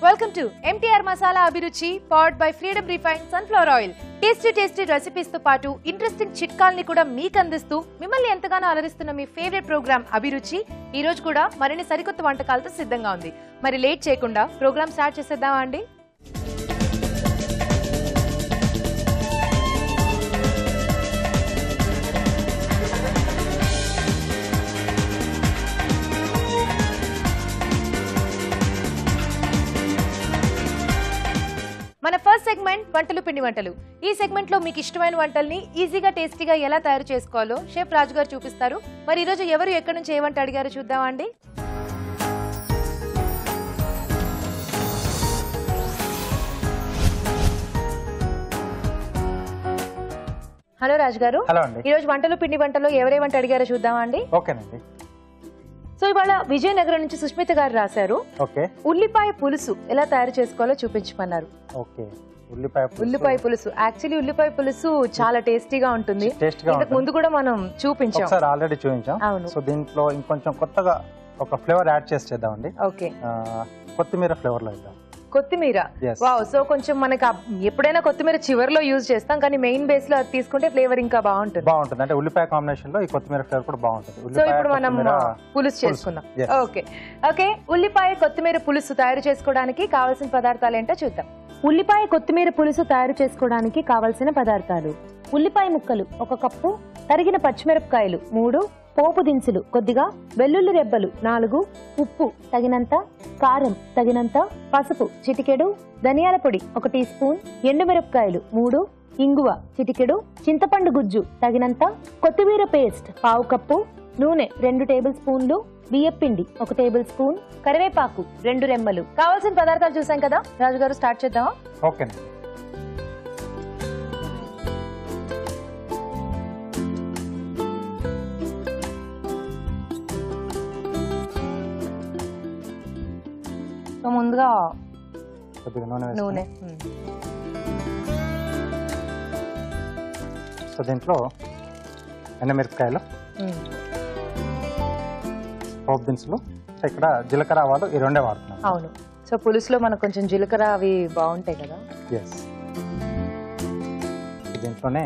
Welcome to MTR Masala Abhiruchi, powered by Freedom Refined Sunflower Oil. Tasty recipes తో పాటు interesting చిట్కాల్ని కూడా మీకు అందిస్తూ మిమ్మల్ని ఎంతగానో అలరిస్తున్న మీ ఫేవరెట్ ప్రోగ్రామ్ అభిరుచి ఈ రోజు కూడా మరిన్ని సరికొత్త వంటకాలతో సిద్ధంగా ఉంది. మరి లేట్ చేయకుండా ప్రోగ్రామ్ స్టార్ట్ చేసేద్దామా అండి? మన ఫస్ట్ సెగ్మెంట్ వంటలు పిండి వంటలు. ఈ సెగ్మెంట్ లో మీకు ఇష్టమైన వంటల్ని ఈజీగా టేస్టీగా ఎలా తయారు చేసుకోవాలో షెఫ్ రాజు గారు చూపిస్తారు. మరి ఈ రోజు ఎవరు ఎక్కడి నుంచి ఏ వంట అడిగారో చూద్దామా అండి? హలో రాజు గారు. హలో అండి. ఈ రోజు వంటలు పిండి వంటలో ఎవరే వంట అడిగారో చూద్దామా అండి? ఓకేనండి. సో ఇవాళ విజయనగరం నుంచి సుష్మిత గారు రాశారు. ఓకే. ఉల్లిపాయ పులుసు ఎలా తయారు చేసుకోవాలో చూపించమన్నారు. ఓకే. ఉల్లిపాయ పులుసు యాక్చువల్లీ ఉల్లిపాయ పులుసు చాలా టేస్టీగా ఉంటుంది. ఇంతకు ముందు కూడా మనం చూపించాం, ఒకసారి ఆల్రెడీ చూపించాం. అవును. సో దీంట్లో ఇంకొంచెం కొత్తగా ఒక ఫ్లేవర్ యాడ్ చేసి చేద్దామండి. ఓకే. కొత్తిమీర ఫ్లేవర్ లో ఇద్దాం. కొత్తిమీర. వావ్. సో కొంచెం మనకి ఎప్పుడైనా కొత్తిమీర చివరిలో యూజ్ చేస్తాం, కానీ మెయిన్ బేస్ లో అది తీసుకుంటే ఫ్లేవర్ ఇంకా బాగుంటుంది. అంటే ఉల్లిపాయ కాంబినేషన్ లో ఈ కొత్తిమీర ఫ్లేవర్ కూడా బాగుంటుంది. సో ఇప్పుడు మనం పులుసు చేసుకుందాం. ఓకే. ఉల్లిపాయ కొత్తిమీర పులుసు తయారు చేసుకోవడానికి కావాల్సిన పదార్థాలు ఏంటో చూద్దాం. ఉల్లిపాయ కొత్తిమీర పులుసు తయారు చేసుకోవడానికి కావలసిన పదార్థాలు: ఉల్లిపాయ ముక్కలు 1 కప్పు, తరిగిన పచ్చిమిరపకాయలు 3, పోపు దినుసులు కొద్దిగా, వెల్లుల్లి రెబ్బలు 4, ఉప్పు తగినంత, కారం తగినంత, పసుపు చిటికెడు, ధనియాల పొడి 1 టీ స్పూన్, ఎండుమిరపకాయలు 3, ఇంగువ చిటికెడు, చింతపండు గుజ్జు తగినంత, కొత్తిమీర పేస్ట్ 1/2 కప్పు, నూనె 2 టేబుల్ స్పూన్లు, బియ్యపిండి 1 టేబుల్ స్పూన్, కరివేపాకు 2 రెమ్మలు. కావాల్సిన పదార్థాలు చూసాం కదా రాజుగారు, స్టార్ట్ చేద్దామా? ఓకేనండి. సో ముందుగా కొద్దిగా నూనె. సో దీంట్లో ఎండుమిరపకాయలు, పోపు దినుసులు, ఇక్కడ జీలకర్ర ఆవాలు ఈ రెండే వాడుతున్నాం. అవును. సో పులుసులో మనకు కొంచెం జీలకర్ర అవి బాగుంటాయి కదా. ఎస్. దీంట్లోనే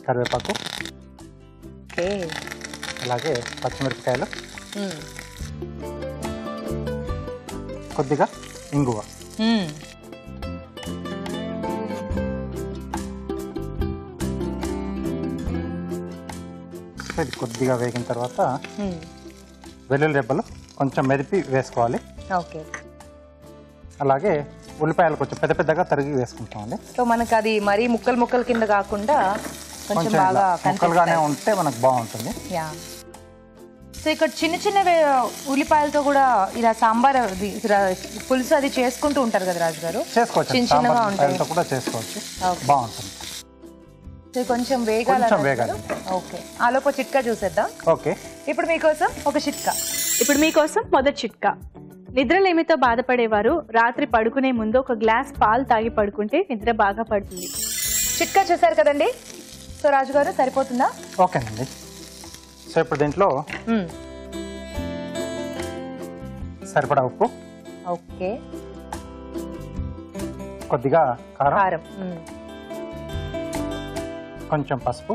కరివేపాకు, అలాగే పచ్చిమిరపకాయలు, కొద్దిగా ఇంగువ. ఇది కొద్దిగా వేగిన తర్వాత వెల్లుల్లి రెబ్బలు కొంచెం మెదిపి వేసుకోవాలి. ఓకే. అలాగే ఉల్లిపాయలు కొంచెం పెద్ద పెద్దగా తరిగి వేసుకుంటామండి. సో మనకి అది మరీ ముక్కలు కింద కాకుండా కొంచెం బాగా ముక్కలుగానే ఉంటే మనకు బాగుంటుంది. సో ఇక్కడ చిన్న ఉల్లిపాయలతో కూడా ఇలా సాంబార్ పులుసు అది చేసుకుంటూ ఉంటారు కదా రాజు గారు? చేసుకోవచ్చు. చిన్నగా ఉంటాయి కూడా చేసుకోవచ్చు, బాగుంటుంది. కొంచెం వేగాలి. ఓకే. ఆలోపు చిట్కా చూసేద్దాం. ఓకే. ఇప్పుడు మీకోసం ఒక చిట్కా. మొదటి చిట్కా: నిద్రలేమితో బాధపడేవారు రాత్రి పడుకునే ముందు 1 గ్లాస్ పాలు తాగి పడుకుంటే నిద్ర బాగా పడుతుంది. చిట్కా చూసారు కదండి. సో రాజుగారు సరిపోతుందా? ఓకేనండి. సో ఇప్పుడు దీంట్లో సరిపడా ఉప్పు, ఓకే, కొద్దిగా కారం, కొంచెం పసుపు,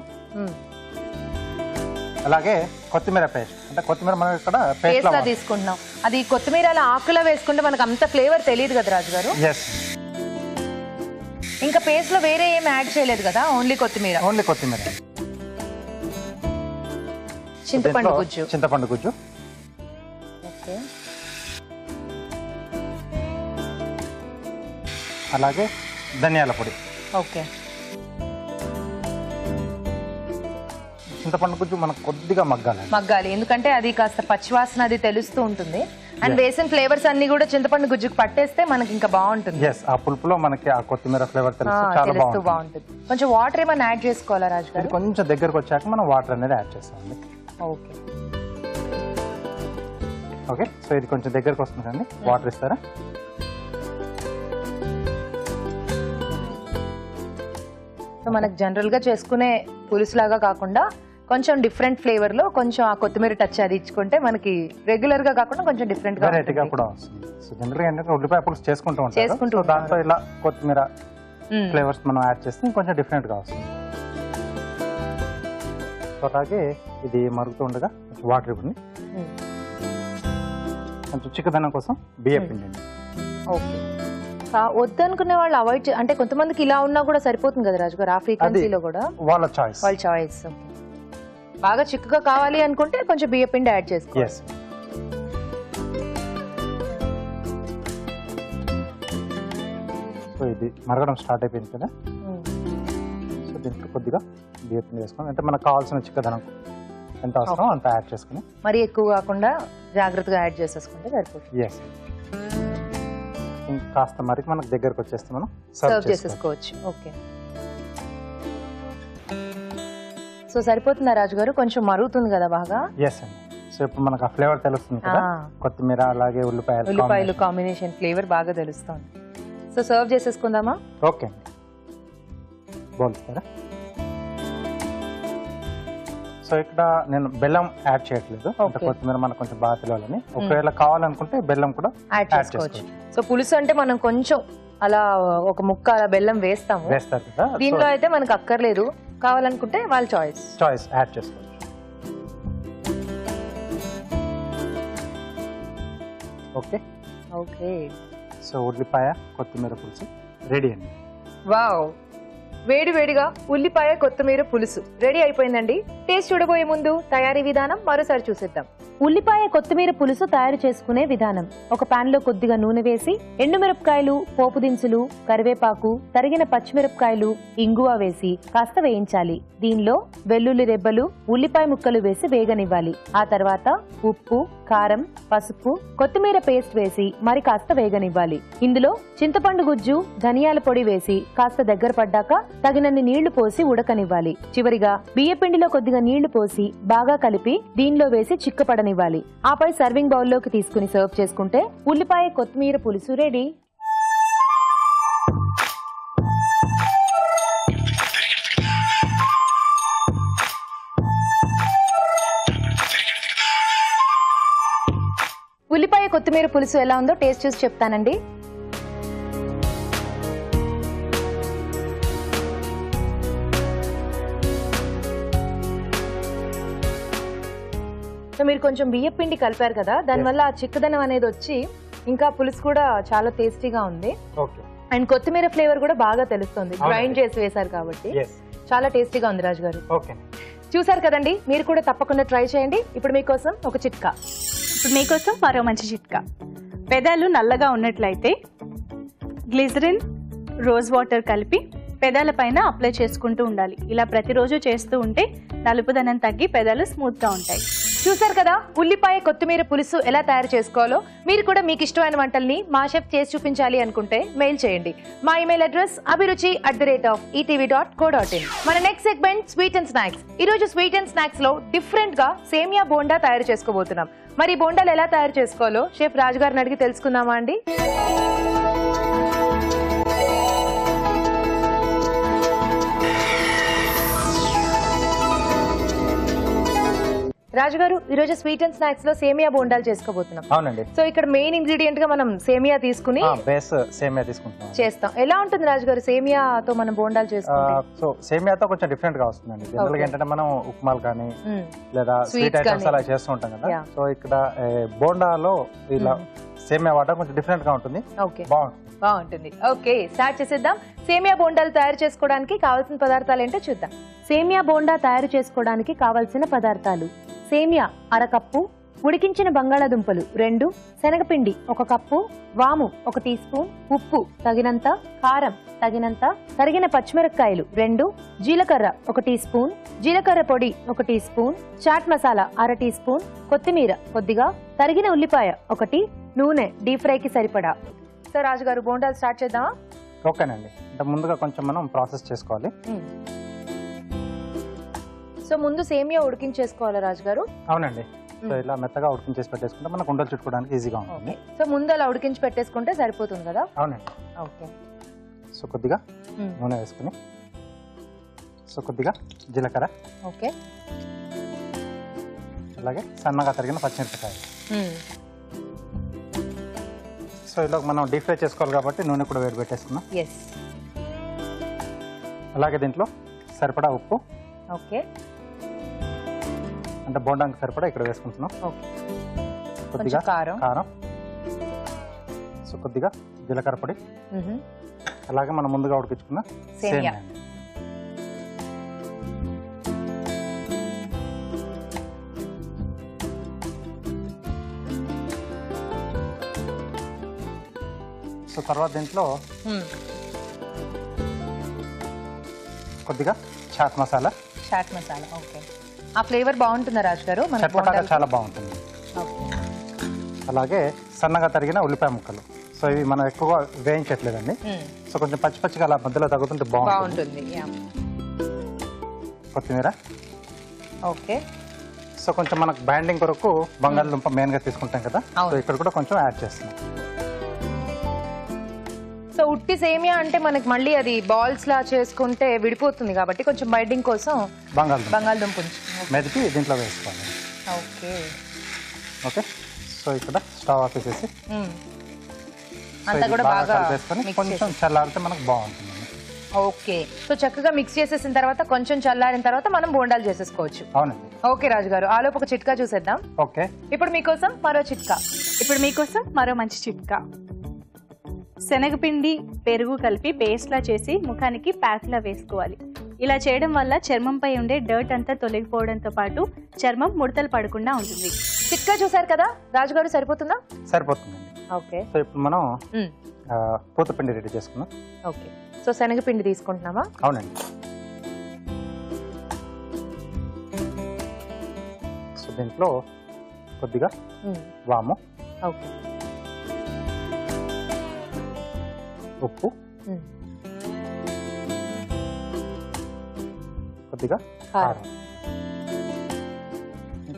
అలాగే కొత్తిమీర పేస్ట్. అంటే కొత్తిమీర మనం ఇక్కడ పేస్ట్ లా తీసుకుంటున్నాం. అది కొత్తిమీర ఆకులో వేసుకుంటే మనకు అంత ఫ్లేవర్ తెలియదు కదా రాజు గారు. ఇంకా పేస్ట్ లో వేరే ఏం యాడ్ చేయలేదు కదా, ఓన్లీ కొత్తిమీర. చింతపండు గుజ్జు, ఓకే, అలాగే ధనియాల పొడి. ఓకే. చింతపండు గుజ్జు మనకు కొద్దిగా మగ్గాలి, ఎందుకంటే అది కాస్త పచ్చివాసన అది తెలుస్తూ ఉంటుంది. అండ్ వేసిన ఫ్లేవర్స్ అన్ని కూడా చింతపండు గుజ్జుకు పట్టేస్తే మనకి ఇంకా బాగుంటుంది. ఆ పులుపులో మనకి ఆ కొత్తిమీర ఫ్లేవర్ తెలుస్తూ బాగుంటుంది. కొంచెం వాటర్ ఏమైనా యాడ్ చేసుకోవాలా రాజు గారు? కొంచెం దగ్గరకు వచ్చాక మనం వాటర్ అనేది యాడ్ చేస్తామండి. ఓకే. ఓకే. సో ఇది కొంచెం దగ్గరకు వస్తుందండి, వాటర్ ఇస్తారా? సో మనకు జనరల్ గా చేసుకునే పులుసు లాగా కాకుండా కొంచెం డిఫరెంట్ ఫ్లేవర్ లో కొంచెం ఆ కొత్తిమీర టచ్ అది ఇచ్చుకుంటే మనకి రెగ్యులర్ గా కాకుండా కొంచెం డిఫరెంట్ గా వెరైటీగా కూడా వస్తుంది. సో జనరల్ గా ఏంటంటే ఉల్లిపాయ పులుసు చేసుకుంటూ చేసుకుంటూ ఉంటారు. దాంట్లో ఇలా కొత్తిమీర ఫ్లేవర్స్ మనం యాడ్ చేస్తే కొంచెం డిఫరెంట్ గా వస్తుంది. సో అలాగే ఇది మరుగుతూ ఉండగా వాటర్ ఇవ్వండి. కొంచెం చిక్కదనం కోసం బియ్యం పిండి అండి. ఓకే, వద్దనుకునే వాళ్ళు అవాయిడ్ అంటే కొంతమందికి ఇలా ఉన్నా కూడా సరిపోతుంది కదా రాజు గారు, ఆ ఫ్రీక్వెన్సీలో కూడా వాళ్ళ చాయిస్. వాళ్ళ చాయిస్. బాగా చిక్కుగా కావాలి అనుకుంటే కొంచెం బియ్య పిండి యాడ్ చేసుకోవాలి. సో ఇది మరగడం స్టార్ట్ అయిపోయింది కదా. సో దీంట్లో కొద్దిగా బియ్య పిండి వేసుకొని అంటే మనకు కావాల్సిన చిక్కదనం ఎంత అవసరమో అంత యాడ్ చేసుకుని మరి ఎక్కువ కాకుండా జాగ్రత్తగా యాడ్ చేసేసుకుంటే సరిపోతుంది. ఎస్, కాస్త మరికి మనకు దగ్గరకు వచ్చేస్తే మనం సర్వ్ చేసేసుకోవచ్చు. ఓకే, సో సరిపోతుందా రాజు గారు? కొంచెం మరుగుతుంది కదా బాగా. ఎస్ అండి. సో ఇప్పుడు మనకు ఆ ఫ్లేవర్ తెలుస్తుంది కదా, కొత్తిమీర అలాగే ఉల్లిపాయలు కాంబినేషన్ ఫ్లేవర్ బాగా తెలుస్తుంది. So serve చేసేసుకుందామా? ఓకే అండి, బాగుంటారా? సో ఇక్కడ నేను బెల్లం యాడ్ చేయట్లేదు, కొత్తిమీర మనకు కొంచెం బాగా తెలియాలని. ఒకవేళ కావాలనుకుంటే బెల్లం కూడా యాడ్ చేసుకోవచ్చు. సో పులుసు అంటే మనం కొంచెం అలా ఒక ముక్క అలా బెల్లం వేస్తారు కదా, దీనిలో అయితే మనకు అక్కర్లేదు. కావాలనుకుంటే వాళ్ళ చాయిస్ యాడ్ చేసుకోవచ్చు. ఓకే ఓకే, సో ఉల్లిపాయ కొత్తిమీర పులుసు రెడీ అండి. వావ్, వేడి వేడిగా ఉల్లిపాయ కొత్తిమీర పులుసు రెడీ అయిపోయిందండి. టేస్ట్ చూడబోయే ముందు తయారీ విధానం మరోసారి చూసేద్దాం. ఉల్లిపాయ కొత్తిమీర పులుసు తయారు చేసుకునే విధానం: ఒక పాన్ లో కొద్దిగా నూనె వేసి ఎండుమిరపకాయలు, పోపు దినుసులు, కరివేపాకు, తరిగిన పచ్చిమిరపకాయలు, ఇంగువ వేసి కాస్త వేయించాలి. దీనిలో వెల్లుల్లి రెబ్బలు, ఉల్లిపాయ ముక్కలు వేసి వేగనివ్వాలి. ఆ తర్వాత ఉప్పు, కారం, పసుపు, కొత్తిమీర పేస్ట్ వేసి మరి కాస్త వేగనివ్వాలి. ఇందులో చింతపండు గుజ్జు, ధనియాల పొడి వేసి కాస్త దగ్గర పడ్డాక తగినన్ని నీళ్లు పోసి ఉడకనివ్వాలి. చివరిగా బియ్యపిండిలో కొద్దిగా నీళ్లు పోసి బాగా కలిపి దీనిలో వేసి చిక్కపడనివ్వాలి. ఆపై సర్వింగ్ బౌల్లోకి తీసుకుని సర్వ్ చేసుకుంటే ఉల్లిపాయ కొత్తిమీర పులుసు రెడీ. ఉల్లిపాయ కొత్తిమీర పులుసు ఎలా ఉందో టేస్ట్ చూసి చెప్తానండి. సో మీరు కొంచెం బియ్య పిండి కలిపారు కదా, దానివల్ల ఆ చిక్కదనం అనేది వచ్చి ఇంకా పులుసు కూడా చాలా టేస్టీగా ఉంది. అండ్ కొత్తిమీర ఫ్లేవర్ కూడా బాగా తెలుస్తుంది, గ్రైండ్ చేసి వేశారు కాబట్టి చాలా టేస్టీగా ఉంది. రాజు గారు చూసారు కదండి, మీరు కూడా తప్పకుండా ట్రై చేయండి. ఇప్పుడు మీకోసం ఒక చిట్కా. ఇప్పుడు మీకోసం మరో మంచి చిట్కా. పెదాలు నల్లగా ఉన్నట్లయితే గ్లిజరిన్, రోజ్ వాటర్ కలిపి పెదాల పైన అప్లై చేసుకుంటూ ఉండాలి. ఇలా ప్రతిరోజు చేస్తూ ఉంటే నలుపుదనం తగ్గి పెదాలు స్మూత్ గా ఉంటాయి. చూసారు కదా ఉల్లిపాయ కొత్తిమీర పులుసు ఎలా తయారు చేసుకోవాలో. మీరు కూడా మీకు ఇష్టమైన వంటల్ని మా షెఫ్ చేసి చూపించాలి అనుకుంటే మెయిల్ చేయండి. మా ఇమెయిల్ అడ్రస్ abhiruchi@etv.co.in. మన next segment sweet and snacks. ఈ రోజు స్వీట్ అండ్ స్నాక్స్ లో డిఫరెంట్ గా సేమియా బోండా తయారు చేసుకోబోతున్నాం. మరి బోండాలు ఎలా తయారు చేసుకోవాలో షెఫ్ రాజు గారిని అడిగి తెలుసుకుందామా అండి? రాజు గారు, ఈ రోజు స్వీట్ అండ్ స్నాక్స్ లో సేమియా బోండాలు చేసుకోబోతున్నాం. అవునండి. సో ఇక్కడ మెయిన్ ఇంగ్రీడియంట్ గా మనం సేమియా తీసుకుని బేస్ సేమియా తీసుకుంటున్నాం చేస్తాం. ఎలా ఉంటుంది రాజు గారు సేమియాతో మనం బోండాలు చేసుకుంటే? సో సేమియాతో కొంచెం డిఫరెంట్ గా వస్తుందండి. జనరల్ గా ఏంటంటే మనం ఉప్మాలు కానీ లేదా స్వీట్ ఐటమ్స్ అలా చేస్తూ ఉంటాం కదా. సో ఇక్కడ బోండాలో ఇలా సేమియా వాటర్ కొంచెం డిఫరెంట్ గా ఉంటుంది, బాగుంటుంది. ఓకే, స్టార్ట్ చేసేద్దాం. సేమియా బోండాలు తయారు చేసుకోవడానికి కావాల్సిన పదార్థాలు ఏంటో చూద్దాం. సేమియా బోండా తయారు చేసుకోవడానికి కావలసిన పదార్థాలు: సేమియా అరకప్పు, ఉడికించిన బంగాళాదుంపలు 2, శనగపిండి 1 కప్పు, వాము 1 టీ స్పూన్, ఉప్పు తగినంత, కారం తగినంత, తరిగిన పచ్చిమిరపకాయలు 2, జీలకర్ర 1 టీ స్పూన్, జీలకర్ర పొడి 1 teaspoon, chaat masala 1/2 teaspoon, కొత్తిమీర కొద్దిగా, తరిగిన ఉల్లిపాయ 1, నూనె డీప్ ఫ్రైకి సరిపడా. సో రాజు గారు బోండాలు స్టార్ట్ చేద్దామా? ఓకేనండి. అంటే ముందుగా కొంచెం మనం ప్రాసెస్ చేసుకోవాలి. సో ముందు సేమియా ఉడికించేసుకోవాలా రాజు గారు? అవునండి. సో ఇలా మెత్తగా ఉడికించేసి పెట్టేసుకుంటే మనకు ఉండలు చుట్టుకోవడానికి ఈజీగా ఉంటుంది. సో ముందు అలా ఉడికించి పెట్టేసుకుంటే సరిపోతుంది కదా? అవునండి. ఓకే. సో కొద్దిగా నూనె వేసుకుని సో కొద్దిగా జీలకర్ర, ఓకే, అలాగే సన్నగా తరిగిన పచ్చిమిరపకాయలు. సో ఇలా మనం డీప్ ఫ్రై చేసుకోవాలి కాబట్టి నూనె కూడా వేడి పెట్టేసుకున్నాం. ఎస్, అలాగే దీంట్లో సరిపడా ఉప్పు, ఓకే, అంటే బోండానికి సరిపడా ఇక్కడ వేసుకుంటున్నాం. ఓకే, కొద్దిగా కారం, సో కొద్దిగా జీలకర్ర పొడి, అలాగే మనం ముందుగా ఉడికించుకున్న సేమియా. సో తర్వాత దీంట్లో కొద్దిగా చాట్ మసాలా. ఓకే. ఆ ఫ్లేవర్ బాగుంటుందా రాజు గారు? చట్పటాగా చాలా బాగుంటుంది. అలాగే సన్నగా తరిగిన ఉల్లిపాయ ముక్కలు. సో ఇవి మనం ఎక్కువ వేయించట్లేదండి. సో కొంచెం పచ్చి పచ్చిగా అలా మధ్యలో తగ్గుతుంటే బాగుంటుంది. కొత్తిమీర, ఓకే. సో కొంచెం మనకు బైండింగ్ కొరకు బంగాళదుంప మెయిన్ గా తీసుకుంటాం కదా, సో ఇక్కడ కూడా కొంచెం యాడ్ చేస్తున్నాం. సో ఉట్టి సేమియా అంటే మనకి మళ్ళీ అది బాల్స్ లా చేసుకుంటే విడిపోతుంది కాబట్టి కొంచెం బైండింగ్ కోసం బంగాళదుంప మెదిపి దీంట్లో వేసుకోవాలి. Okay, okay. సో ఇక్కడ స్టవ్ ఆఫ్ చేసి అంతా కూడా బాగా వేసుకొని కొంచెం చల్లారితే మనకు బాగుంటుంది. ఓకే. సో చక్కగా మిక్స్ చేసేసిన తర్వాత కొంచెం చల్లారిన తర్వాత మనం బోండాలు చేసేసుకోవచ్చు. అవునండి. ఓకే రాజు గారు, ఆలోపు ఒక చిట్కా చూసేద్దాం. ఓకే. ఇప్పుడు మీకోసం మరో మంచి చిట్కా. శనగపిండి, పెరుగు కలిపి పేస్ట్ లా చేసి ముఖానికి ప్యాక్ లా వేసుకోవాలి. ఇలా చేయడం వల్ల చర్మంపై ఉండే డర్ట్ అంతా తొలగిపోవడంతో పాటు చర్మం ముడతలు పడకుండా ఉంటుంది. చిట్కా చూసారు కదా రాజు గారు, సరిపోతుందా? సరిపోతుందండి. ఓకే. సో ఇప్పుడు మనం పూతపిండి రెడీ చేసుకుందాం. ఓకే. సో శనగపిండి తీసుకుంటున్నామా? అవునండి. సో దీంట్లో కొద్దిగా వాము, ఓకే, ఉప్పు, కొద్దిగా కారం,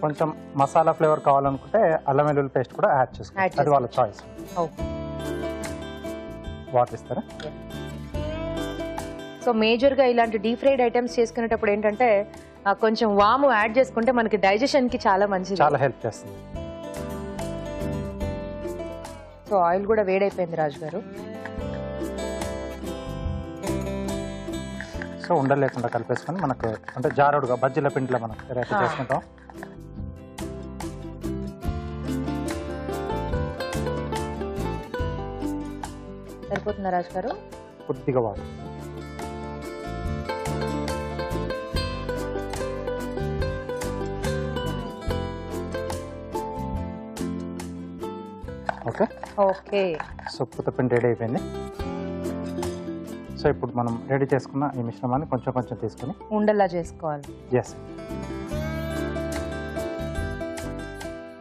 కొంచెం మసాలా ఫ్లేవర్ కావాలనుకుంటే అల్లం వెల్లుల్లి పేస్ట్ కూడా యాడ్ చేసుకోవాలి. అది వాళ్ళ చాయిస్. వాటర్ ఇస్తారా? సో మేజర్ గా ఇలాంటి డీప్ ఫ్రైడ్ ఐటమ్స్ చేసుకునేటప్పుడు ఏంటంటే కొంచెం వాము యాడ్ చేసుకుంటే మనకి డైజెషన్ కి చాలా మంచిది, చాలా హెల్ప్ చేస్తుంది. సో ఆయిల్ కూడా వేడైపోయింది రాజు గారు. సో ఉండలు లేకుండా కలిపేసుకొని మనకు అంటే జారుడుగా బజ్జీల పిండిలో మనం రేపు చేసుకుంటాం. సరిపోతుందా రాజు గారు? కొద్దిగా వాటర్. ఓకే. ఓకే. సో పూతపిండి రెడీ అయిపోయింది. సో ఇప్పుడు మనం రెడీ చేసుకున్న ఈ మిశ్రమాన్ని కొంచెం కొంచెం తీసుకుని ఉండలా చేసుకోవాలి. ఎస్.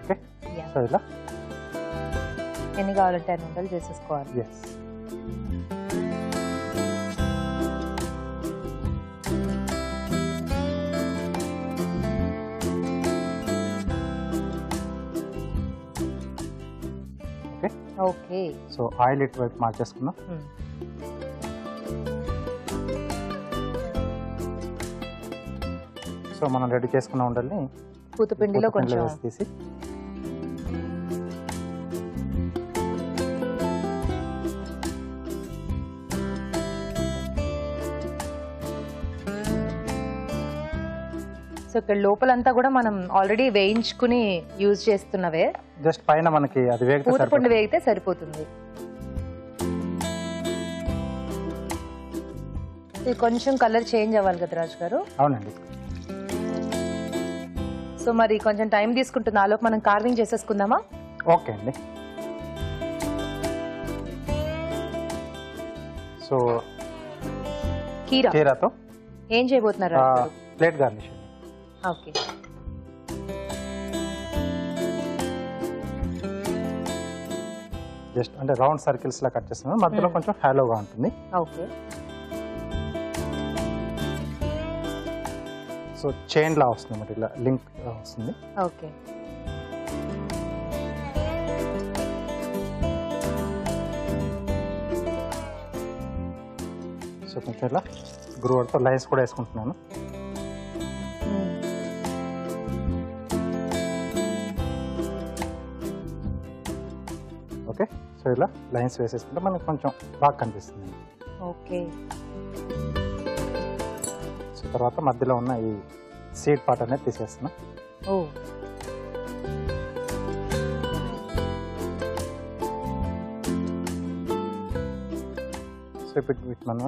ఓకే. సో ఇలా ఎన్ని కావాలంటే అన్ని ఉండలు చేసేసుకోవాలి. Yes. Okay. Okay. So oil ఇటువైపు మార్చేసుకుందాం. సో మనం రెడీ చేసుకున్న ఉండల్ని పూతపిండిలో కొంచెం తీసి సో ఇక్కడ లోపలంతా కూడా మనం ఆల్రెడీ వేయించుకుని యూజ్ చేస్తున్నవే, జస్ట్ పైన మనకి అది పూతపిండి వేగితే సరిపోతుంది. ఇది కొంచెం కలర్ చేంజ్ అవ్వాలి కదా రాజు గారు? అవునండి. సో మరి కొంచెం టైం తీసుకుంటుంది, ఆలోపు మనం కార్వింగ్ చేసేసుకుందామా? ఓకే అండి. సో కీరాతో ఏం చేయబోతున్నారు? Plate garnish. ఓకే. జస్ట్ అంటే రౌండ్ సర్కిల్స్ లా కట్ చేస్తున్నాను, మధ్యలో కొంచెం హాలోగా ఉంటుంది. ఓకే. సో చైన్ లా వస్తుంది అన్నమాట, ఇలా లింక్ వస్తుంది. ఓకే. సో కొంచెం ఇలా గ్రూవర్తో లైన్స్ కూడా వేసుకుంటున్నాను. ఓకే, సో ఇలా లైన్స్ వేసేసుకుంటే మనకు కొంచెం బాగా కనిపిస్తుంది. ఓకే. సో తర్వాత మధ్యలో ఉన్న ఈ సీడ్ పార్ట్ అనేది తీసేస్తున్నా. ఓ, సో ఇప్పుడు మనం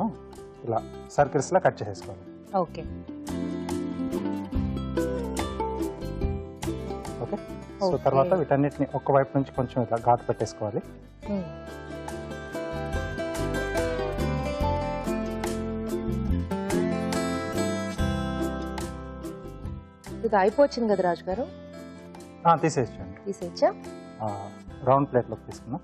ఇలా సర్కిల్స్లో కట్ చేసేసుకోవాలి. ఓకే. ఓకే, సో తర్వాత వీటన్నిటిని ఒక్క వైపు నుంచి కొంచెం ఇలా ఘాటు పెట్టేసుకోవాలి. ఇది అయిపోయింది కదా రాజు గారు? తీసేయచ్చండి. తీసేచ్చా? రౌండ్ ప్లేట్లోకి తీసుకున్నాం.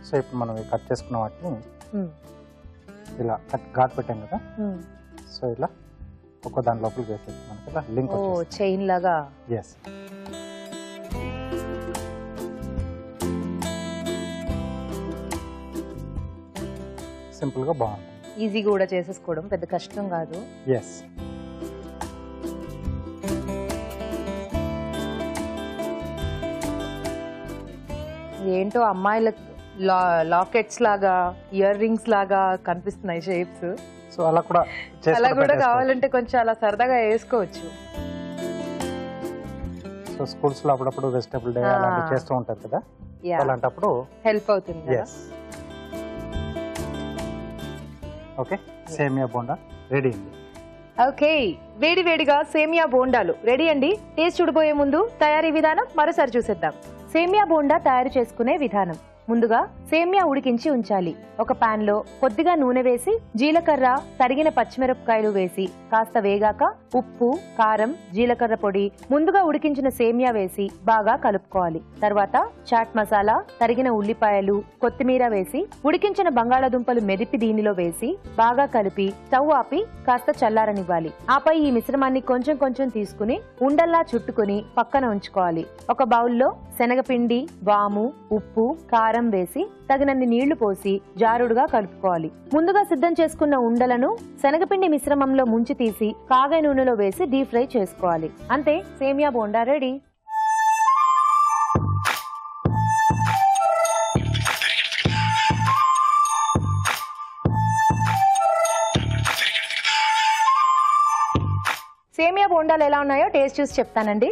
సో ఇప్పుడు మనం కట్ చేసుకున్న వాటిని ఇలా ఘాట్ పెట్టాం కదా, సో ఇలా ఒక్క దాని లోపలికి వేసేసి మనకి ఇలా లింక్ చైన్ లాగా. ఎస్. సింపుల్ గా బాగుంటుంది. ఈజీగా కూడా చేసేసుకోవడం పెద్ద కష్టం కాదు. ఎస్. ఏంటో అమ్మాయిల లాకెట్స్ లాగా, ఇయర్ రింగ్స్ లాగా కనిపిస్తున్నాయి షేప్స్. సో అలా కూడా కావాలంటే కొంచెం అలా సరదాగా వేసుకోవచ్చు. సో స్కూల్స్ లో అప్పుడప్పుడు వెజిటబుల్ డే అలాంటివి చేస్తూ ఉంటారు కదా, అలాంటప్పుడు హెల్ప్ అవుతుంది. ఓకే, సేమియా బోండా రెడీ అండి. ఓకే, వేడి వేడిగా సేమియా బోండాలు రెడీ అండి. టేస్ట్ చూడబోయే ముందు తయారీ విధానం మరోసారి చూసేద్దాం. సేమియా బోండా తయారు చేసుకునే విధానం. ముందుగా సేమియా ఉడికించి ఉంచాలి. ఒక పాన్ లో కొద్దిగా నూనె వేసి జీలకర్ర, తరిగిన పచ్చిమిరపకాయలు వేసి కాస్త వేగాక ఉప్పు, కారం, జీలకర్ర పొడి, ముందుగా ఉడికించిన సేమియా వేసి బాగా కలుపుకోవాలి. తర్వాత చాట్ మసాలా, తరిగిన ఉల్లిపాయలు, కొత్తిమీర వేసి ఉడికించిన బంగాళాదుంపలు మెదిపి దీనిలో వేసి బాగా కలిపి స్టవ్ ఆపి కాస్త చల్లారనివ్వాలి. ఆపై ఈ మిశ్రమాన్ని కొంచెం కొంచెం తీసుకుని ఉండల్లా చుట్టుకుని పక్కన ఉంచుకోవాలి. ఒక బౌల్లో శనగపిండి, వాము, ఉప్పు, కారం వేసి తగినన్ని నీళ్లు పోసి జారుడుగా కలుపుకోవాలి. ముందుగా సిద్ధం చేసుకున్న ఉండలను శనగపిండి మిశ్రమంలో ముంచి తీసి కాగే నూనెలో వేసి డీప్ ఫ్రై చేసుకోవాలి. అంతే, సేమియా బోండా రెడీ. సేమియా బోండాలు ఎలా ఉన్నాయో టేస్ట్ చూసి చెప్తానండి.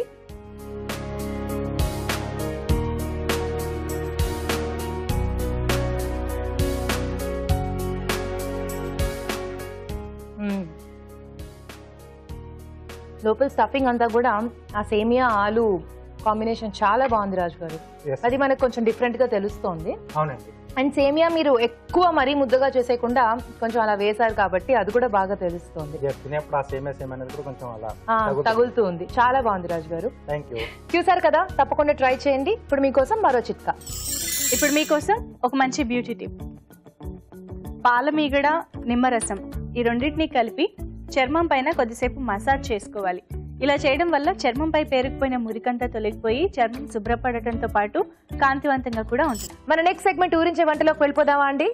లోపల స్టఫింగ్ అంతా కూడా ఆ సేమియా ఆలు కాంబినేషన్ చాలా బాగుంది రాజు గారు. అది మనకు కొంచెం డిఫరెంట్ గా తెలుస్తోంది. అవునండి. అండ్ సేమియా మీరు ఎక్కువ మరీ ముద్దగా చేసేయకుండా కొంచెం అలా వేశారు కాబట్టి అది కూడా బాగా తెలుస్తుంది. తగులుతూ ఉంది. చాలా బాగుంది రాజు గారు. చూసారు కదా, తప్పకుండా ట్రై చేయండి. ఇప్పుడు మీకోసం మరో చిట్కా. ఇప్పుడు మీకోసం ఒక మంచి బ్యూటీ టిప్. పాలమీగడ, నిమ్మరసం ఈ రెండింటినీ కలిపి చర్మం పైన కొద్దిసేపు మసాజ్ చేసుకోవాలి. ఇలా చేయడం వల్ల చర్మంపై పేరుకుపోయిన మురికంతా తొలగిపోయి చర్మం శుభ్రపడటంతో పాటు కాంతివంతంగా కూడా ఉంటుంది. మన నెక్స్ట్ సెగ్మెంట్ ఊరించే వంటలోకి వెళ్ళిపోదామా అండి?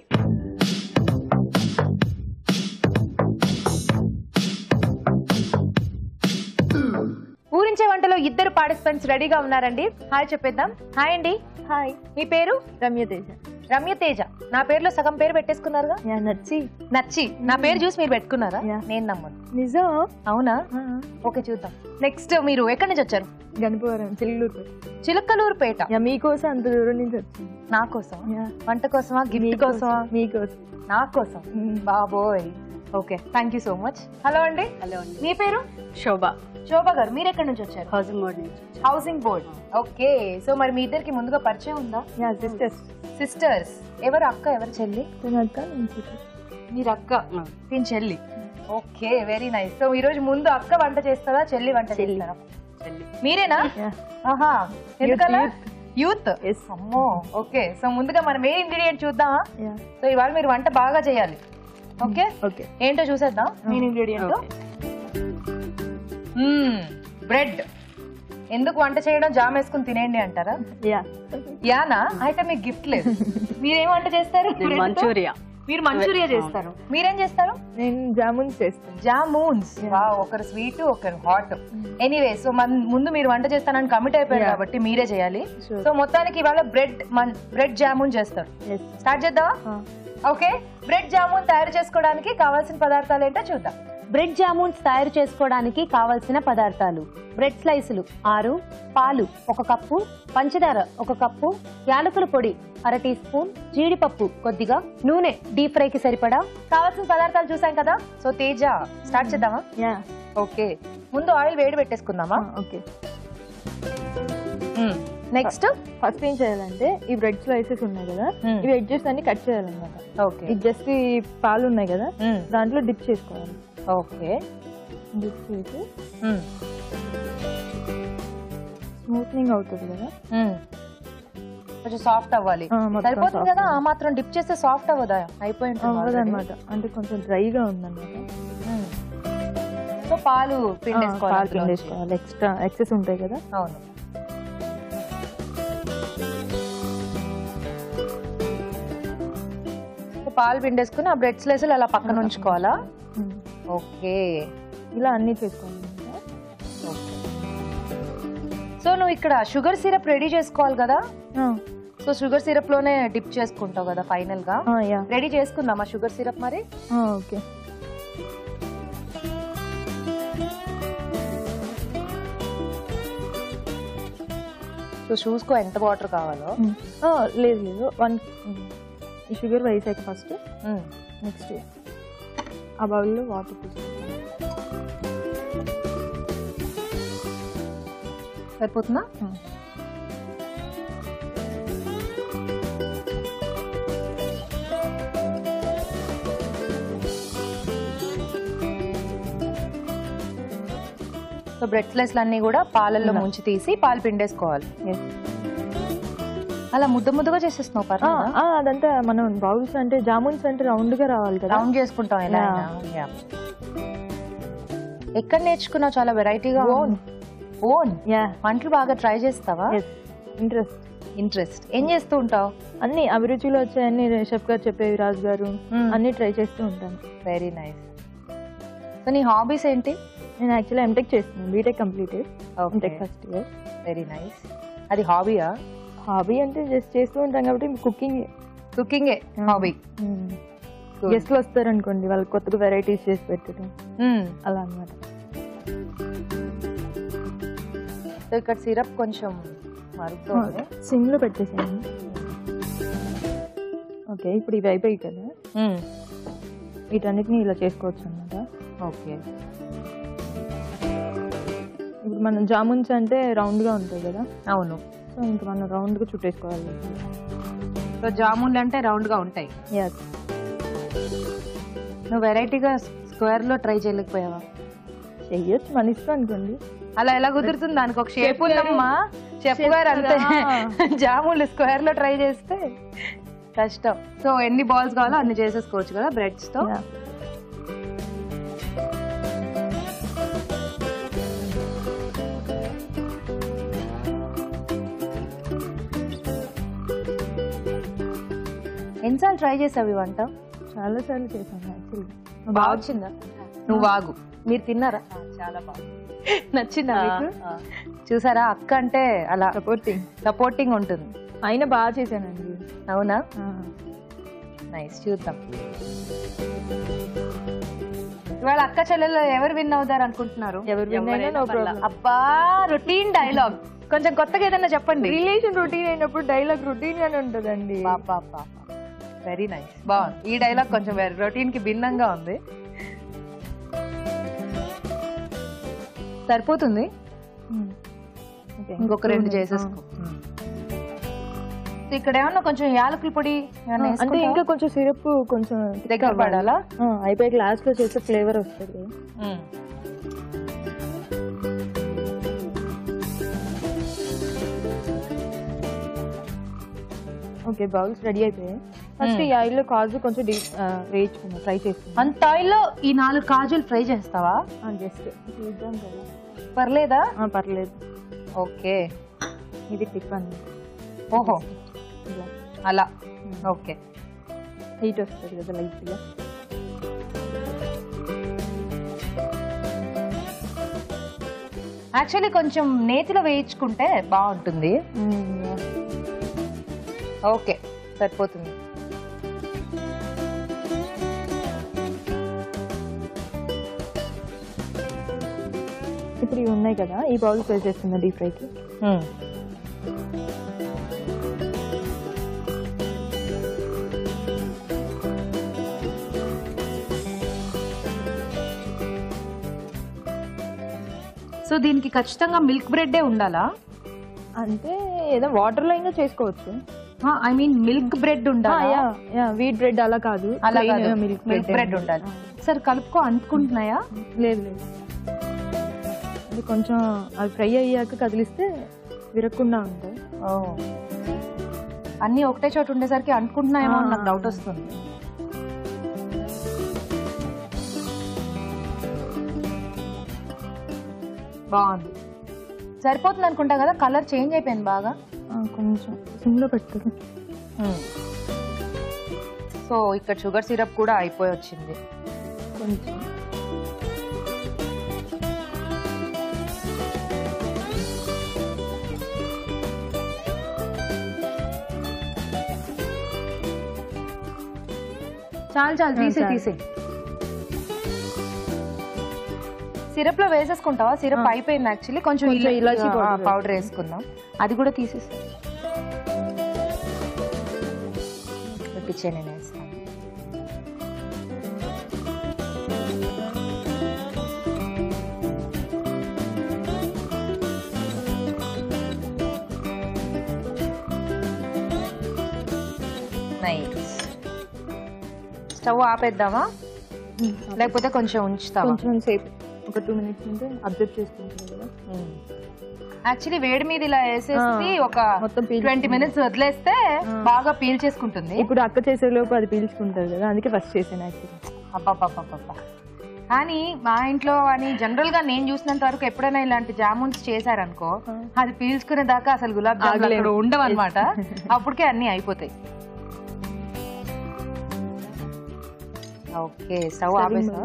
ఊరించే వంటలో ఇద్దరు పార్టిసిపెంట్స్ రెడీగా ఉన్నారండి. హాయ్ చెప్పేద్దాం. హాయ్ అండి. హాయ్, మీ పేరు? రమ్యతేజ. రమ్యతేజ. నా పేరులో సగం పేరు పెట్టేసుకున్నారుగా. నచ్చి నచ్చి నా పేరు చూసి మీరు పెట్టుకున్నారా? నేను నమ్మను. నిజం? అవునా? ఓకే, చూద్దాం. నెక్స్ట్ మీరు ఎక్కడి నుంచి వచ్చారు? గణపవరం, చిలుకలూరు. చిలకలూరుపేట. మీకోసం అంత దూరం నుంచి వచ్చింది. నా కోసం? వంట కోసమా, గిఫ్ట్ కోసమా? మీకోసం. నా కోసం. బాబోయ్. Okay, thank you so much. Hello అండి. హలో అండి. మీ పేరు? శోభ. శోభ గారు, మీరు ఎక్కడి నుంచి వచ్చారు? హౌసింగ్ బోర్డ్ నుంచి. Housing board. ఓకే, సో మరి మీ ఇద్దరికి ముందుగా పరిచయం ఉందా? సిస్టర్స్. సిస్టర్స్. ఎవరు అక్క, ఎవరు చెల్లి? అక్క. మీరు అక్క, తిని చెల్లి. Okay, very nice. సో ఈ రోజు ముందు అక్క వంట చేస్తారా, చెల్లి వంట చేస్తారా? మీరేనా? ఆహా, ఎందుకలా? Youth Yes. అమ్మో ఓకే. సో ముందుగా మనం ఏ ఇంగ్రీడియంట్ చూద్దామా? Yeah. సో ఇవాళ మీరు వంట బాగా చేయాలి. Okay okay. ఏంటో చూసేద్దాం. Main ingredient bread. ఎందుకు వంట చేయడం, జామ్ వేసుకుని తినేయండి అంటారా? యా. యానా? అయితే మీకు గిఫ్ట్ లేదు. మీరేం వంట చేస్తారు? మంచూరియా. మీరు మంచూరియా చేస్తారు. మీరేం చేస్తారు? నేను జామున్ చేస్తాను. జామూన్స్. ఒకరు స్వీట్ ఒకరు హాట్. ఎనీవే సో ముందు మీరు వంట చేస్తానని కమిట్ అయిపోయారు కాబట్టి మీరే చేయాలి. Sure. సో మొత్తానికి ఇవాళ బ్రెడ్ జామూన్ చేస్తారు. Yes. స్టార్ట్ చేద్దామా? ఓకే. బ్రెడ్ జామూన్ తయారు చేసుకోవడానికి కావాల్సిన పదార్థాలు ఏంటో చూద్దాం. బ్రెడ్ జామూన్స్ తయారు చేసుకోవడానికి కావలసిన పదార్థాలు: బ్రెడ్ స్లైసులు 6, పాలు 1 కప్పు, పంచదార 1 కప్పు, యాలకుల పొడి 1/2 టీ స్పూన్, జీడిపప్పు కొద్దిగా, నూనె డీప్ ఫ్రైకి సరిపడా. కావాల్సిన పదార్థాలు చూసాం కదా. సో తేజ స్టార్ట్ చేద్దామా? యా. ఓకే. ముందు ఆయిల్ వేడి పెట్టేసుకుందామా? ఓకే. నెక్స్ట్ ఫస్ట్ ఏం చేయాలంటే ఈ బ్రెడ్ స్లైసెస్ ఉన్నాయి కదా, ఇవి ఎడ్జెస్ అన్ని కట్ చేయాలన్నమాట. ఓకే. ఇది జస్ట్ ఈ పాలు ఉన్నాయి కదా, దాంట్లో డిప్ చేసుకోవాలి. ఓకే. డిప్ చేసి స్మూత్నింగ్ అవుతుంది కదా, కొంచెం సాఫ్ట్ అవ్వాలి. మొత్తం సరిపోతుంది soft కదా. ఆ మాత్రం డిప్ చేస్తే సాఫ్ట్ అవ్వదా? అయిపోయి అవ్వదు అనమాట, అంటే కొంచెం డ్రైగా ఉందన్నమాట. సో పాలు పాలు పిండేసుకోవాలి. పిండేసుకోవాలి. ఎక్స్ట్రా ఎక్సెస్ ఉంటాయి కదా. అవును. పాలు పిండేసుకుని ఆ బ్రెడ్ స్లైసులు అలా పక్కన ఉంచుకోవాలా? ఓకే. ఇలా అన్ని చేసుకోవాలి. సో నువ్వు ఇక్కడ షుగర్ సిరప్ రెడీ చేసుకోవాలి కదా. సో షుగర్ సిరప్ లోనే డిప్ చేసుకుంటావు కదా ఫైనల్ గా. యా. రెడీ చేసుకుందామా షుగర్ సిరప్ మరి? ఓకే. సో చూసుకో ఎంత వాటర్ కావాలో. లేదు లేదు, 1 ఈ షుగర్ వేసాక ఫస్ట్ నెక్స్ట్ ఆ బౌల్లో వాటర్ తీసుకోవాలి. సరిపోతుందా? సో బ్రెడ్ స్లైస్లు అన్ని కూడా పాలల్లో ముంచి తీసి పాలు పిండేసుకోవాలి. అలా ముద్ద ముద్దగా చేసేస్తున్నావు పర్వాలేదా? అదంతా మనం బౌల్స్ అంటే జామున్స్ అంటే రౌండ్ గా రావాలి కదా, రౌండ్ చేసుకుంటాం ఎలా అయినా. Yeah. ఎక్కడ నేర్చుకున్నావు? చాలా వెరైటీగా. Own yeah. వంటలు బాగా ట్రై చేస్తావా? ఇంట్రెస్ట్. ఏం చేస్తూ ఉంటావు? అన్ని అభిరుచిలో వచ్చే అన్ని షెఫ్ గారు చెప్పేవి, రాజు గారు అన్ని ట్రై చేస్తూ ఉంటాను. Very nice. సో నీ హాబీస్ ఏంటి? నేను యాక్చువల్లీ ఎంటెక్ చేస్తున్నాను, BTech completed, MTech first year. Very nice. అది హాబీయా? హాబీ అంటే జస్ట్ చేస్తూ ఉంటాం కాబట్టి కుకింగ్. కుకింగే హాబీ. గెస్ట్లు వస్తారు అనుకోండి, వాళ్ళకి కొత్తగా వెరైటీస్ చేసి పెట్టడం అలా అన్నమాట. సో ఇక్కడ సిరప్ కొంచెం మరుగుతుంది. సిమ్ లో పెట్టేసాను. ఓకే. ఇప్పుడు ఇవి అయిపోయాయి కదా, వీటన్నిటిని ఇలా చేసుకోవచ్చు అన్నమాట. ఓకే. ఇప్పుడు మనం జామున్స్ అంటే రౌండ్ గా ఉంటాయి కదా. అవును. సో ఇంకా మనం రౌండ్ గా చుట్టేసుకోవాలి. సో జామున్లు అంటే రౌండ్ గా ఉంటాయి. యస్. నువ్వు వెరైటీగా స్క్వేర్ లో ట్రై చేయలేకపోయావా? చెయ్యొచ్చు, మన ఇష్టం అనుకోండి. అలా ఎలా కుదురుతుంది? దానికి ఒక షేప్ ఉందమ్మా. చెప్పగారు అంతే. జామున్లు స్క్వేర్ లో ట్రై చేస్తే కష్టం. సో ఎన్ని బాల్స్ కావాలో అన్ని చేసేసుకోవచ్చు కదా బ్రెడ్స్ తో. ఎన్నిసార్లు ట్రై చేసావు ఈ వంట? చాలా సార్లు చేశాను యాక్చువల్లీ. బాగా వచ్చిందా? నువ్వు వాగు. మీరు తిన్నారా? చాలా బాగా నచ్చిందా మీకు? చూసారా, అక్క అంటే అలా సపోర్టింగ్ ఉంటుంది. అయినా బాగా చేశానండి. అవునా? నైస్. చూద్దాం ఇవాళ అక్క చెల్లెల్లో ఎవరు విన్ అవుతారు అనుకుంటున్నారు? ఎవరు విన్ అయినా నో ప్రాబ్లం. అబ్బా, రొటీన్ డైలాగ్ కొంచెం కొత్తగా ఏదైనా చెప్పండి. రిలేషన్ రొటీన్ అయినప్పుడు డైలాగ్ రొటీన్ గానే ఉంటదండి. Very nice. బాగుంది. ఈ డైలాగ్ కొంచెం రొటీన్ కి భిన్నంగా ఉంది. సరిపోతుంది. ఇంకొక 2 చేసేసుకో. ఇక్కడ ఏమన్నా కొంచెం యాలకుల పొడి అంటే ఇంకా కొంచెం సిరప్ కొంచెం దగ్గర పడాలా? అయిపోయి గ్లాస్ లో చేస్తే ఫ్లేవర్ వస్తుంది. ఓకే బౌల్స్ రెడీ అయిపోయాయి. ఫస్ట్ ఈ ఆయిల్లో కాజు కొంచెం వేయించుకున్నాం, ఫ్రై చేసుకున్నాం. అంత ఆయిల్లో ఈ 4 కాజులు ఫ్రై చేస్తావా? జస్ట్ చూద్దాం కదా. పర్లేదా? పర్లేదు. ఓకే, ఇది టిప్ అండి. ఓహో ఇలా అలా. ఓకే, హీట్ వస్తుంది కదా లైట్గా. యాక్చువల్లీ కొంచెం నేతిలో వేయించుకుంటే బాగుంటుంది. ఓకే, సరిపోతుంది. ఇప్పుడు ఇవి ఉన్నాయి కదా, ఈ బౌల్స్ వేసేస్తున్నా డీప్ ఫ్రైకి. సో దీనికి ఖచ్చితంగా మిల్క్ బ్రెడ్డే ఉండాలా? అంటే ఏదో వాటర్ లో అయినా చేసుకోవచ్చు. ఐ మీన్ మిల్క్ బ్రెడ్ ఉండాలా? వీట్ బ్రెడ్ అలా కాదు, అలా మిల్క్ మిల్క్ బ్రెడ్ ఉండాలి. సరే కలుపుకో. అంటుకుంటున్నాయా? లేదు లేదు, అది కొంచెం అది ఫ్రై అయ్యాక కదిలిస్తే విరగకుండా ఉంటాయి. అన్ని ఒకటే చోట ఉండేసరికి అంటుకుంటున్నాయేమో నాకు డౌట్ వస్తుంది. బాగుంది, సరిపోతుంది అనుకుంటా కదా. కలర్ చేంజ్ అయిపోయింది బాగా. కొంచెం సిమ్లో పెట్టు. సో ఇక్కడ షుగర్ సిరప్ కూడా అయిపోయి వచ్చింది కొంచెం. చాలు చాలు, తీసే. సిరప్ లో వేసేసుకుంటావా? సిరప్ అయిపోయింది యాక్చువల్లీ. కొంచెం ఇలాచీ పౌడర్ వేసుకుందాం, అది కూడా తీసేసి నేను వేస్తాను. నైస్. స్టవ్ ఆపేద్దామా లేకపోతే కొంచెం ఉంచుతావా? కొంచెం సేపు, ఒక 2 minutes ఉంటే అబ్జర్వ్ చేసుకుంటుంది కదా. యాక్చువల్లీ వేడి మీద ఇలా వేసేసి ఒక మొత్తం 20 minutes వదిలేస్తే బాగా పీల్ చేసుకుంటుంది. ఇప్పుడు అక్క చేసే లోపు అది పీల్చుకుంటుంది కదా, అందుకే ఫస్ట్ చేసాను యాక్చువల్లీ. అబ్బా, కానీ మా ఇంట్లో అని జనరల్ గా నేను చూసినంత వరకు ఎప్పుడైనా ఇలాంటి జామున్స్ చేశారనుకో, అది పీల్చుకునే దాకా అసలు గులాబ్ జామున్ ఉండవు అనమాట. అప్పటికే అన్ని అయిపోతాయి. ఓకే, స్టవ్ ఆపేసా.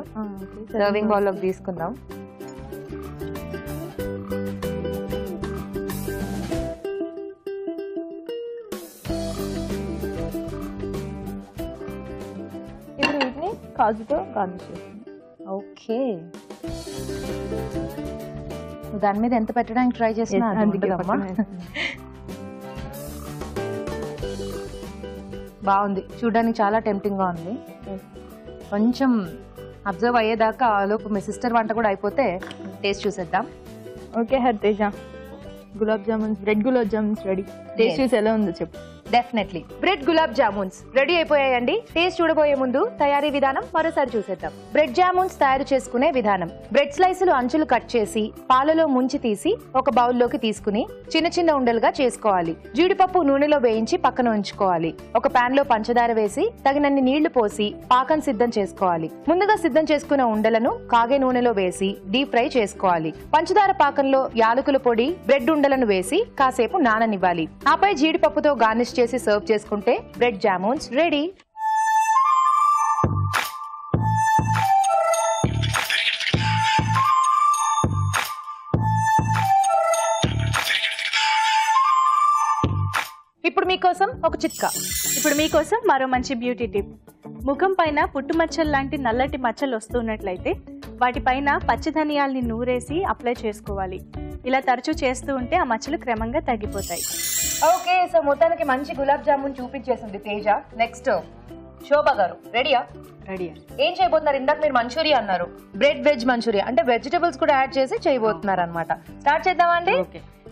సర్వింగ్ బౌల్ లోకి తీసుకుందాం. ఇప్పుడు వీటిని కాజుతో గార్నిష్ చేస్తాం. ఓకే, దాని మీద ఎంత పెట్టడానికి ట్రై చేస్తున్నా బాగుంది. చూడడానికి చాలా టెంప్టింగ్ గా ఉంది. కొంచెం అబ్జర్వ్ అయ్యేదాకా లోపు మీ సిస్టర్ వంట కూడా అయిపోతే టేస్ట్ చూసేద్దాం. Okay Hariteja, gulab jamuns, bread gulab jamuns ready. Taste చూసి ఎలా ఉందో చెప్పు. Definitely bread gulab jamuns ready అయిపోయాయండి. టేస్ట్ చూడబోయే ముందు తయారీ విధానం మరోసారి చూసేద్దాం. బ్రెడ్ జామున్స్ తయారు చేసుకునే విధానం: బ్రెడ్ స్లైసులు అంచులు కట్ చేసి పాలలో ముంచి తీసి ఒక బౌల్లోకి తీసుకుని చిన్న చిన్న ఉండలుగా చేసుకోవాలి. జీడిపప్పు నూనెలో వేయించి పక్కన ఉంచుకోవాలి. ఒక పాన్ లో పంచదార వేసి తగినన్ని నీళ్లు పోసి పాకం సిద్ధం చేసుకోవాలి. ముందుగా సిద్ధం చేసుకున్న ఉండలను కాగే నూనెలో వేసి డీప్ ఫ్రై చేసుకోవాలి. పంచదార పాకంలో యాలకుల పొడి, బ్రెడ్ ఉండలను వేసి కాసేపు నాననివ్వాలి. ఆపై జీడిపప్పుతో గార్నిష్ చేసి సర్వ్ చేసుకుంటే బ్రెడ్ జామున్స్ రెడీ. ఇప్పుడు మీకోసం ఒక చిట్కా. ఇప్పుడు మీకోసం మరో మంచి బ్యూటీ టిప్. ముఖం పైన పుట్టుమచ్చలు లాంటి నల్లటి మచ్చలు వస్తున్నట్లయితే వాటిపైన పచ్చి ధనియాల్ని నూరేసి అప్లై చేసుకోవాలి. ఇలా తరచూ చేస్తూ ఉంటే ఆ మచ్చలు క్రమంగా తగ్గిపోతాయి. ఓకే, సో మొత్తానికి మంచి గులాబ్ జామున్ చూపించేసింది తేజ. నెక్స్ట్ శోభ గారు రెడీయా? రెడీ. ఏం చేయబోతున్నారు? ఇందాక మీరు మంచూరియా అన్నారు. బ్రెడ్ వెజ్ మంచూరియా అంటే వెజిటబుల్స్ కూడా యాడ్ చేసి చేయబోతున్నారు అనమాట. స్టార్ట్ చేద్దామా అండి?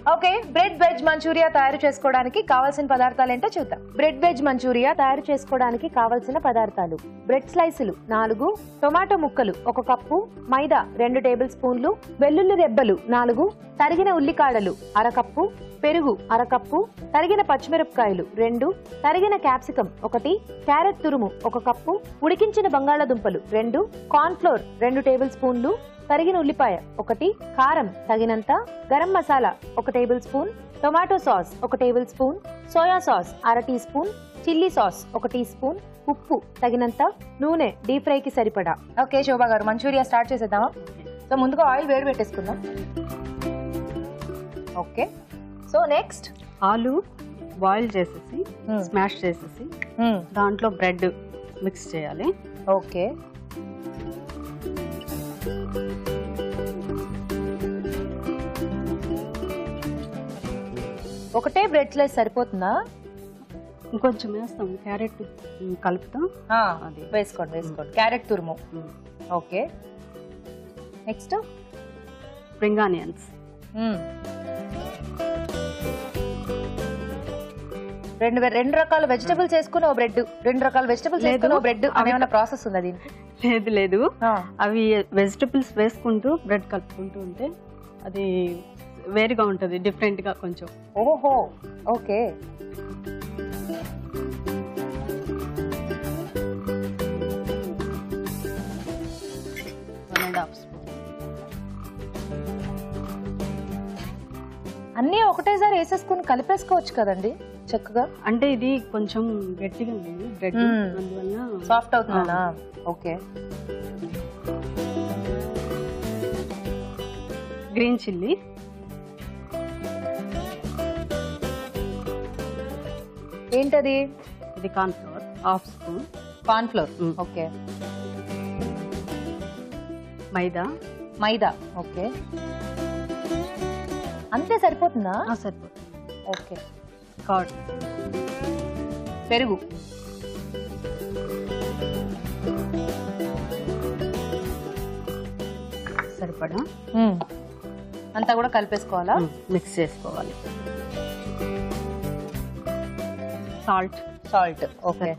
ఓకే, బ్రెడ్ వెజ్ మంచూరియా తయారు చేసుకోవడానికి కావాల్సిన పదార్థాలు ఏంటో చూద్దాం. బ్రెడ్ వెజ్ మంచూరియా తయారు చేసుకోవడానికి కావలసిన పదార్థాలు: బ్రెడ్ స్లైసులు 4, టొమాటో ముక్కలు 1 కప్పు, మైదా 2 టేబుల్ స్పూన్లు, వెల్లుల్లి రెబ్బలు 4, తరిగిన ఉల్లికాడలు 1/2 కప్పు, పెరుగు 1/2 కప్పు, తరిగిన పచ్చిమిరపకాయలు 2, తరిగిన క్యాప్సికం 1, క్యారెట్ తురుము 1 కప్పు, ఉడికించిన బంగాళాదుంపలు 2, కార్న్ ఫ్లోర్ 2 టేబుల్ స్పూన్లు, తరిగిన ఉల్లిపాయ 1, కారం తగినంత, garam masala 1 tablespoon, tomato sauce 1 tablespoon, soya sauce 1/2 teaspoon, chilli sauce 1 teaspoon, ఉప్పు తగినంత, నూనె డీప్ ఫ్రైకి సరిపడా. Okay Shobha garu, Manchuria start చేసేద్దామా? సో ముందుగా ఆయిల్ వేడి పెట్టేసుకుందాం. ఓకే, సో నెక్స్ట్ ఆలు బాయిల్ చేసేసి స్మాష్ చేసేసి దాంట్లో బ్రెడ్ మిక్స్ చేయాలి. ఓకే, ఒకటే బ్రెడ్ స్లైస్ సరిపోతుందా? ఇంకొంచెం వేస్తాం, క్యారెట్ కలుపుతాం. అది వేసుకోండి వేసుకోండి. క్యారెట్ తురుము. Okay, next spring onions. రెండు రకాల వెజిటబుల్స్ వేసుకుని ఓ బ్రెడ్, 2 రకాల వెజిటబుల్స్ వేసుకుని ఓ బ్రెడ్ అనే ప్రాసెస్ ఉంది అది? లేదు, అవి వెజిటబుల్స్ వేసుకుంటూ బ్రెడ్ కలుపుకుంటూ ఉంటే అది వేరుగా ఉంటుంది, డిఫరెంట్ గా కొంచెం. ఓహో, ఓకే. అన్నీ ఒకటేసారి వేసేసుకుని కలిపేసుకోవచ్చు కదండి చక్కగా. అంటే ఇది కొంచెం గట్టిగా ఉంది బ్రెడ్, అందువల్ల సాఫ్ట్ అవుతుందా? ఓకే. గ్రీన్ చిల్లీ, ఏంటది? ఇది corn flour 1/2 spoon. Corn flour. Okay. Maida. Maida. Okay, అంతే సరిపోతుందా? సరిపోతుంది. ఓకే. కర్డ్, పెరుగు. సరిపడా అంతా కూడా కలిపేసుకోవాలా? మిక్స్ చేసుకోవాలి. Salt. Salt. Okay.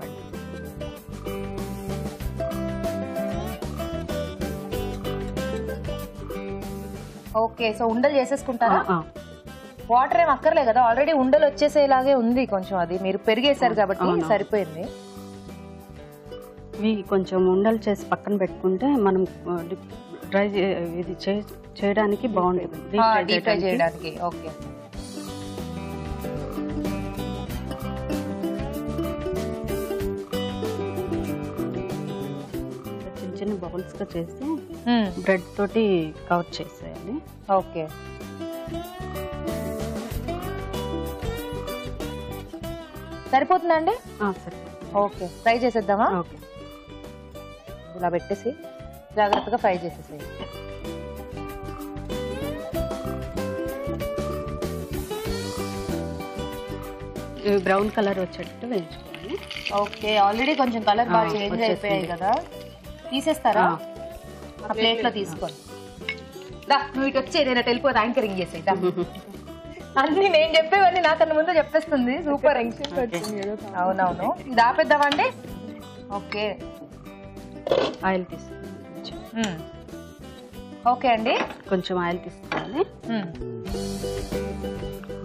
Okay, so ఉండలు చేసేసుకుంటారా? వాటర్ ఏం అక్కర్లే కదా, ఆల్రెడీ ఉండలు వచ్చేసేలాగే ఉంది కొంచెం. అది మీరు పెరిగేశారు కాబట్టి సరిపోయింది. ఇవి కొంచెం ఉండలు చేసి పక్కన పెట్టుకుంటే మనం డ్రై ఇది చేయడానికి బాగుంటుంది, డీప్ ఫ్రై చేయడానికి. ఓకే. చిన్న చిన్న బౌల్స్ గా చేసి బ్రెడ్ తోటి కవర్ చేసేయాలి. ఓకే. సరిపోతుందండి? సరిపోతుంది. ఓకే, ఫ్రై చేసేద్దామా? ఓకే. ఇలా పెట్టేసి జాగ్రత్తగా ఫ్రై చేసేసేయి. బ్రౌన్ కలర్ వచ్చేటట్టు వేయించుకోవాలి. ఓకే, ఆల్రెడీ కొంచెం కలర్ బాగా చేంజ్ అయిపోయాయి కదా, తీసేస్తారా? ఆ ప్లేట్ లో తీసుకోండి. నువ్వు ఇటు వచ్చి నేను వెళ్ళిపోతే యాంకరింగ్ చేసేయి. అన్ని నేను చెప్పేవన్నీ నాకన్నా ముందు చెప్పేస్తుంది. సూపర్. అవునవును, ఇది ఆపేద్దామండి. ఓకే, ఆయిల్ తీసుకోవాలి. ఓకే అండి, కొంచెం ఆయిల్ తీసుకోవాలి.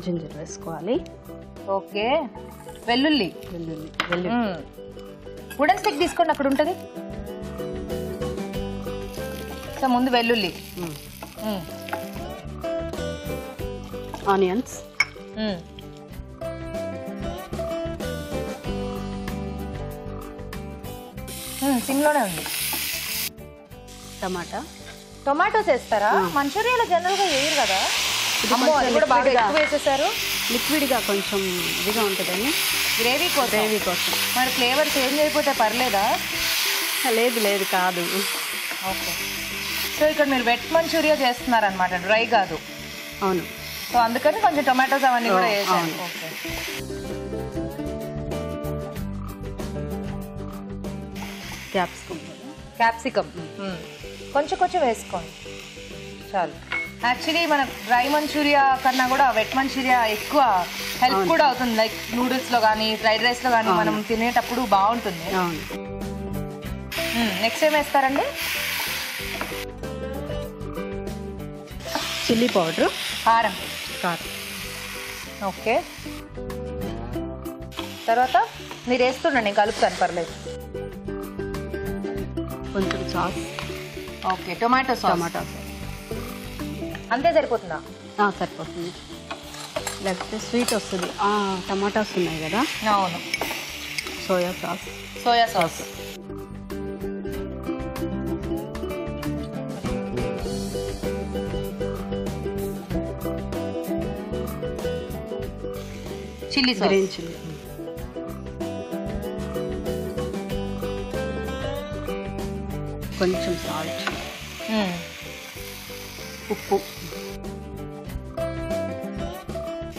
జింజర్ వేసుకోవాలి. ఓకే, వెల్లుల్లి. వెల్లుల్లి వుడెన్ స్టిక్ తీసుకోండి, అక్కడ ఉంటుంది. సో ముందు వెల్లుల్లి, ఆనియన్స్, సిమ్లోనే ఉంది. టమాటా. టొమాటోస్ వేస్తారా? మంచూరియాలో జనరల్ గా వేయరు కదా. అది కూడా బాగా ఎక్కువ వేసేసారు. లిక్విడ్ గా కొంచెం ఇదిగా ఉంటుందని గ్రేవీ కోసం. మరి ఫ్లేవర్ చేంజ్ అయిపోతే పర్లేదా? లేదు లేదు, కాదు. ఓకే, సో ఇక్కడ మీరు వెట్ మంచూరియా చేస్తున్నారు అనమాట, డ్రై కాదు. అవును. సో అందుకని కొంచెం టొమాటోస్ అవన్నీ కూడా వేసాను. ఓకే. క్యాప్సికమ్. కొంచెం కొంచెం వేసుకోండి చాలు. యాక్చువల్లీ మన డ్రై మంచూరియా కన్నా కూడా వెట్ మంచూరియా ఎక్కువ హెల్ప్ కూడా అవుతుంది. లైక్ నూడిల్స్ లో కానీ ఫ్రైడ్ రైస్ లో కానీ మనం తినేటప్పుడు బాగుంటుంది. నెక్స్ట్ ఏం వేస్తారండి? చిల్లీ పౌడర్, కారం. ఓకే, తర్వాత మీరు వేస్తుండండి, కలుపుతాను, పర్లేదు. కొంచెం సాస్. Okay, tomato sauce. అంతే సరిపోతుందా? సరిపోతుంది, లేకపోతే స్వీట్ వస్తుంది. టమాటాస్ ఉన్నాయి కదా. అవును. Soya sauce. Chilli sauce. Green chilli. కొంచెం సాల్ట్, ఉప్పు.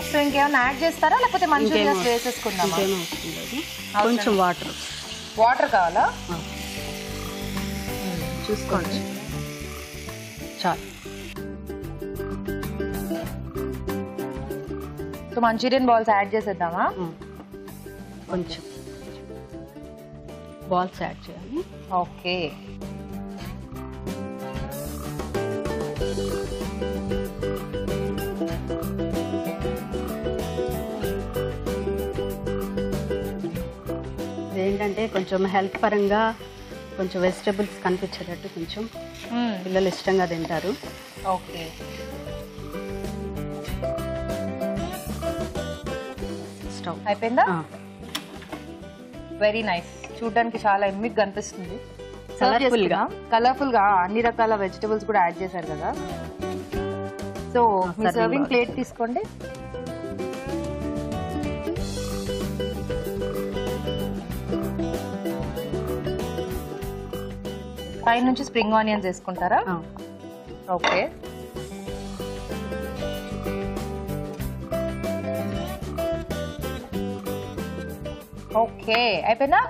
సో ఇంకేమైనా యాడ్ చేస్తారా లేకపోతే మంచూరియాస్ వేసేసుకుందామా? కొంచెం వాటర్ కావాలా? చూసుకోండి, చాలు. సో మంచూరియన్ బాల్స్ యాడ్ చేసేద్దామా? కొంచెం బాల్స్ యాడ్ చేయాలి. ఓకే, ఏంటంటే కొంచెం హెల్త్ పరంగా కొంచెం వెజిటబుల్స్ కనిపించేటట్టు కొంచెం పిల్లలు ఇష్టంగా తింటారు. ఓకే, స్టవ్ అయిపోయిందా? Very nice. చూడడానికి చాలా ఎమ్మిగా కనిపిస్తుంది. కలర్ఫుల్ గా అన్ని రకాల వెజిటబుల్స్ కూడా యాడ్ చేశారు కదా. సో మీ సర్వింగ్ ప్లేట్ తీసుకోండి. పైన నుంచి స్ప్రింగ్ ఆనియన్స్ వేసుకుంటారా? ఓకే, ఓకే, అయిపోయిందా?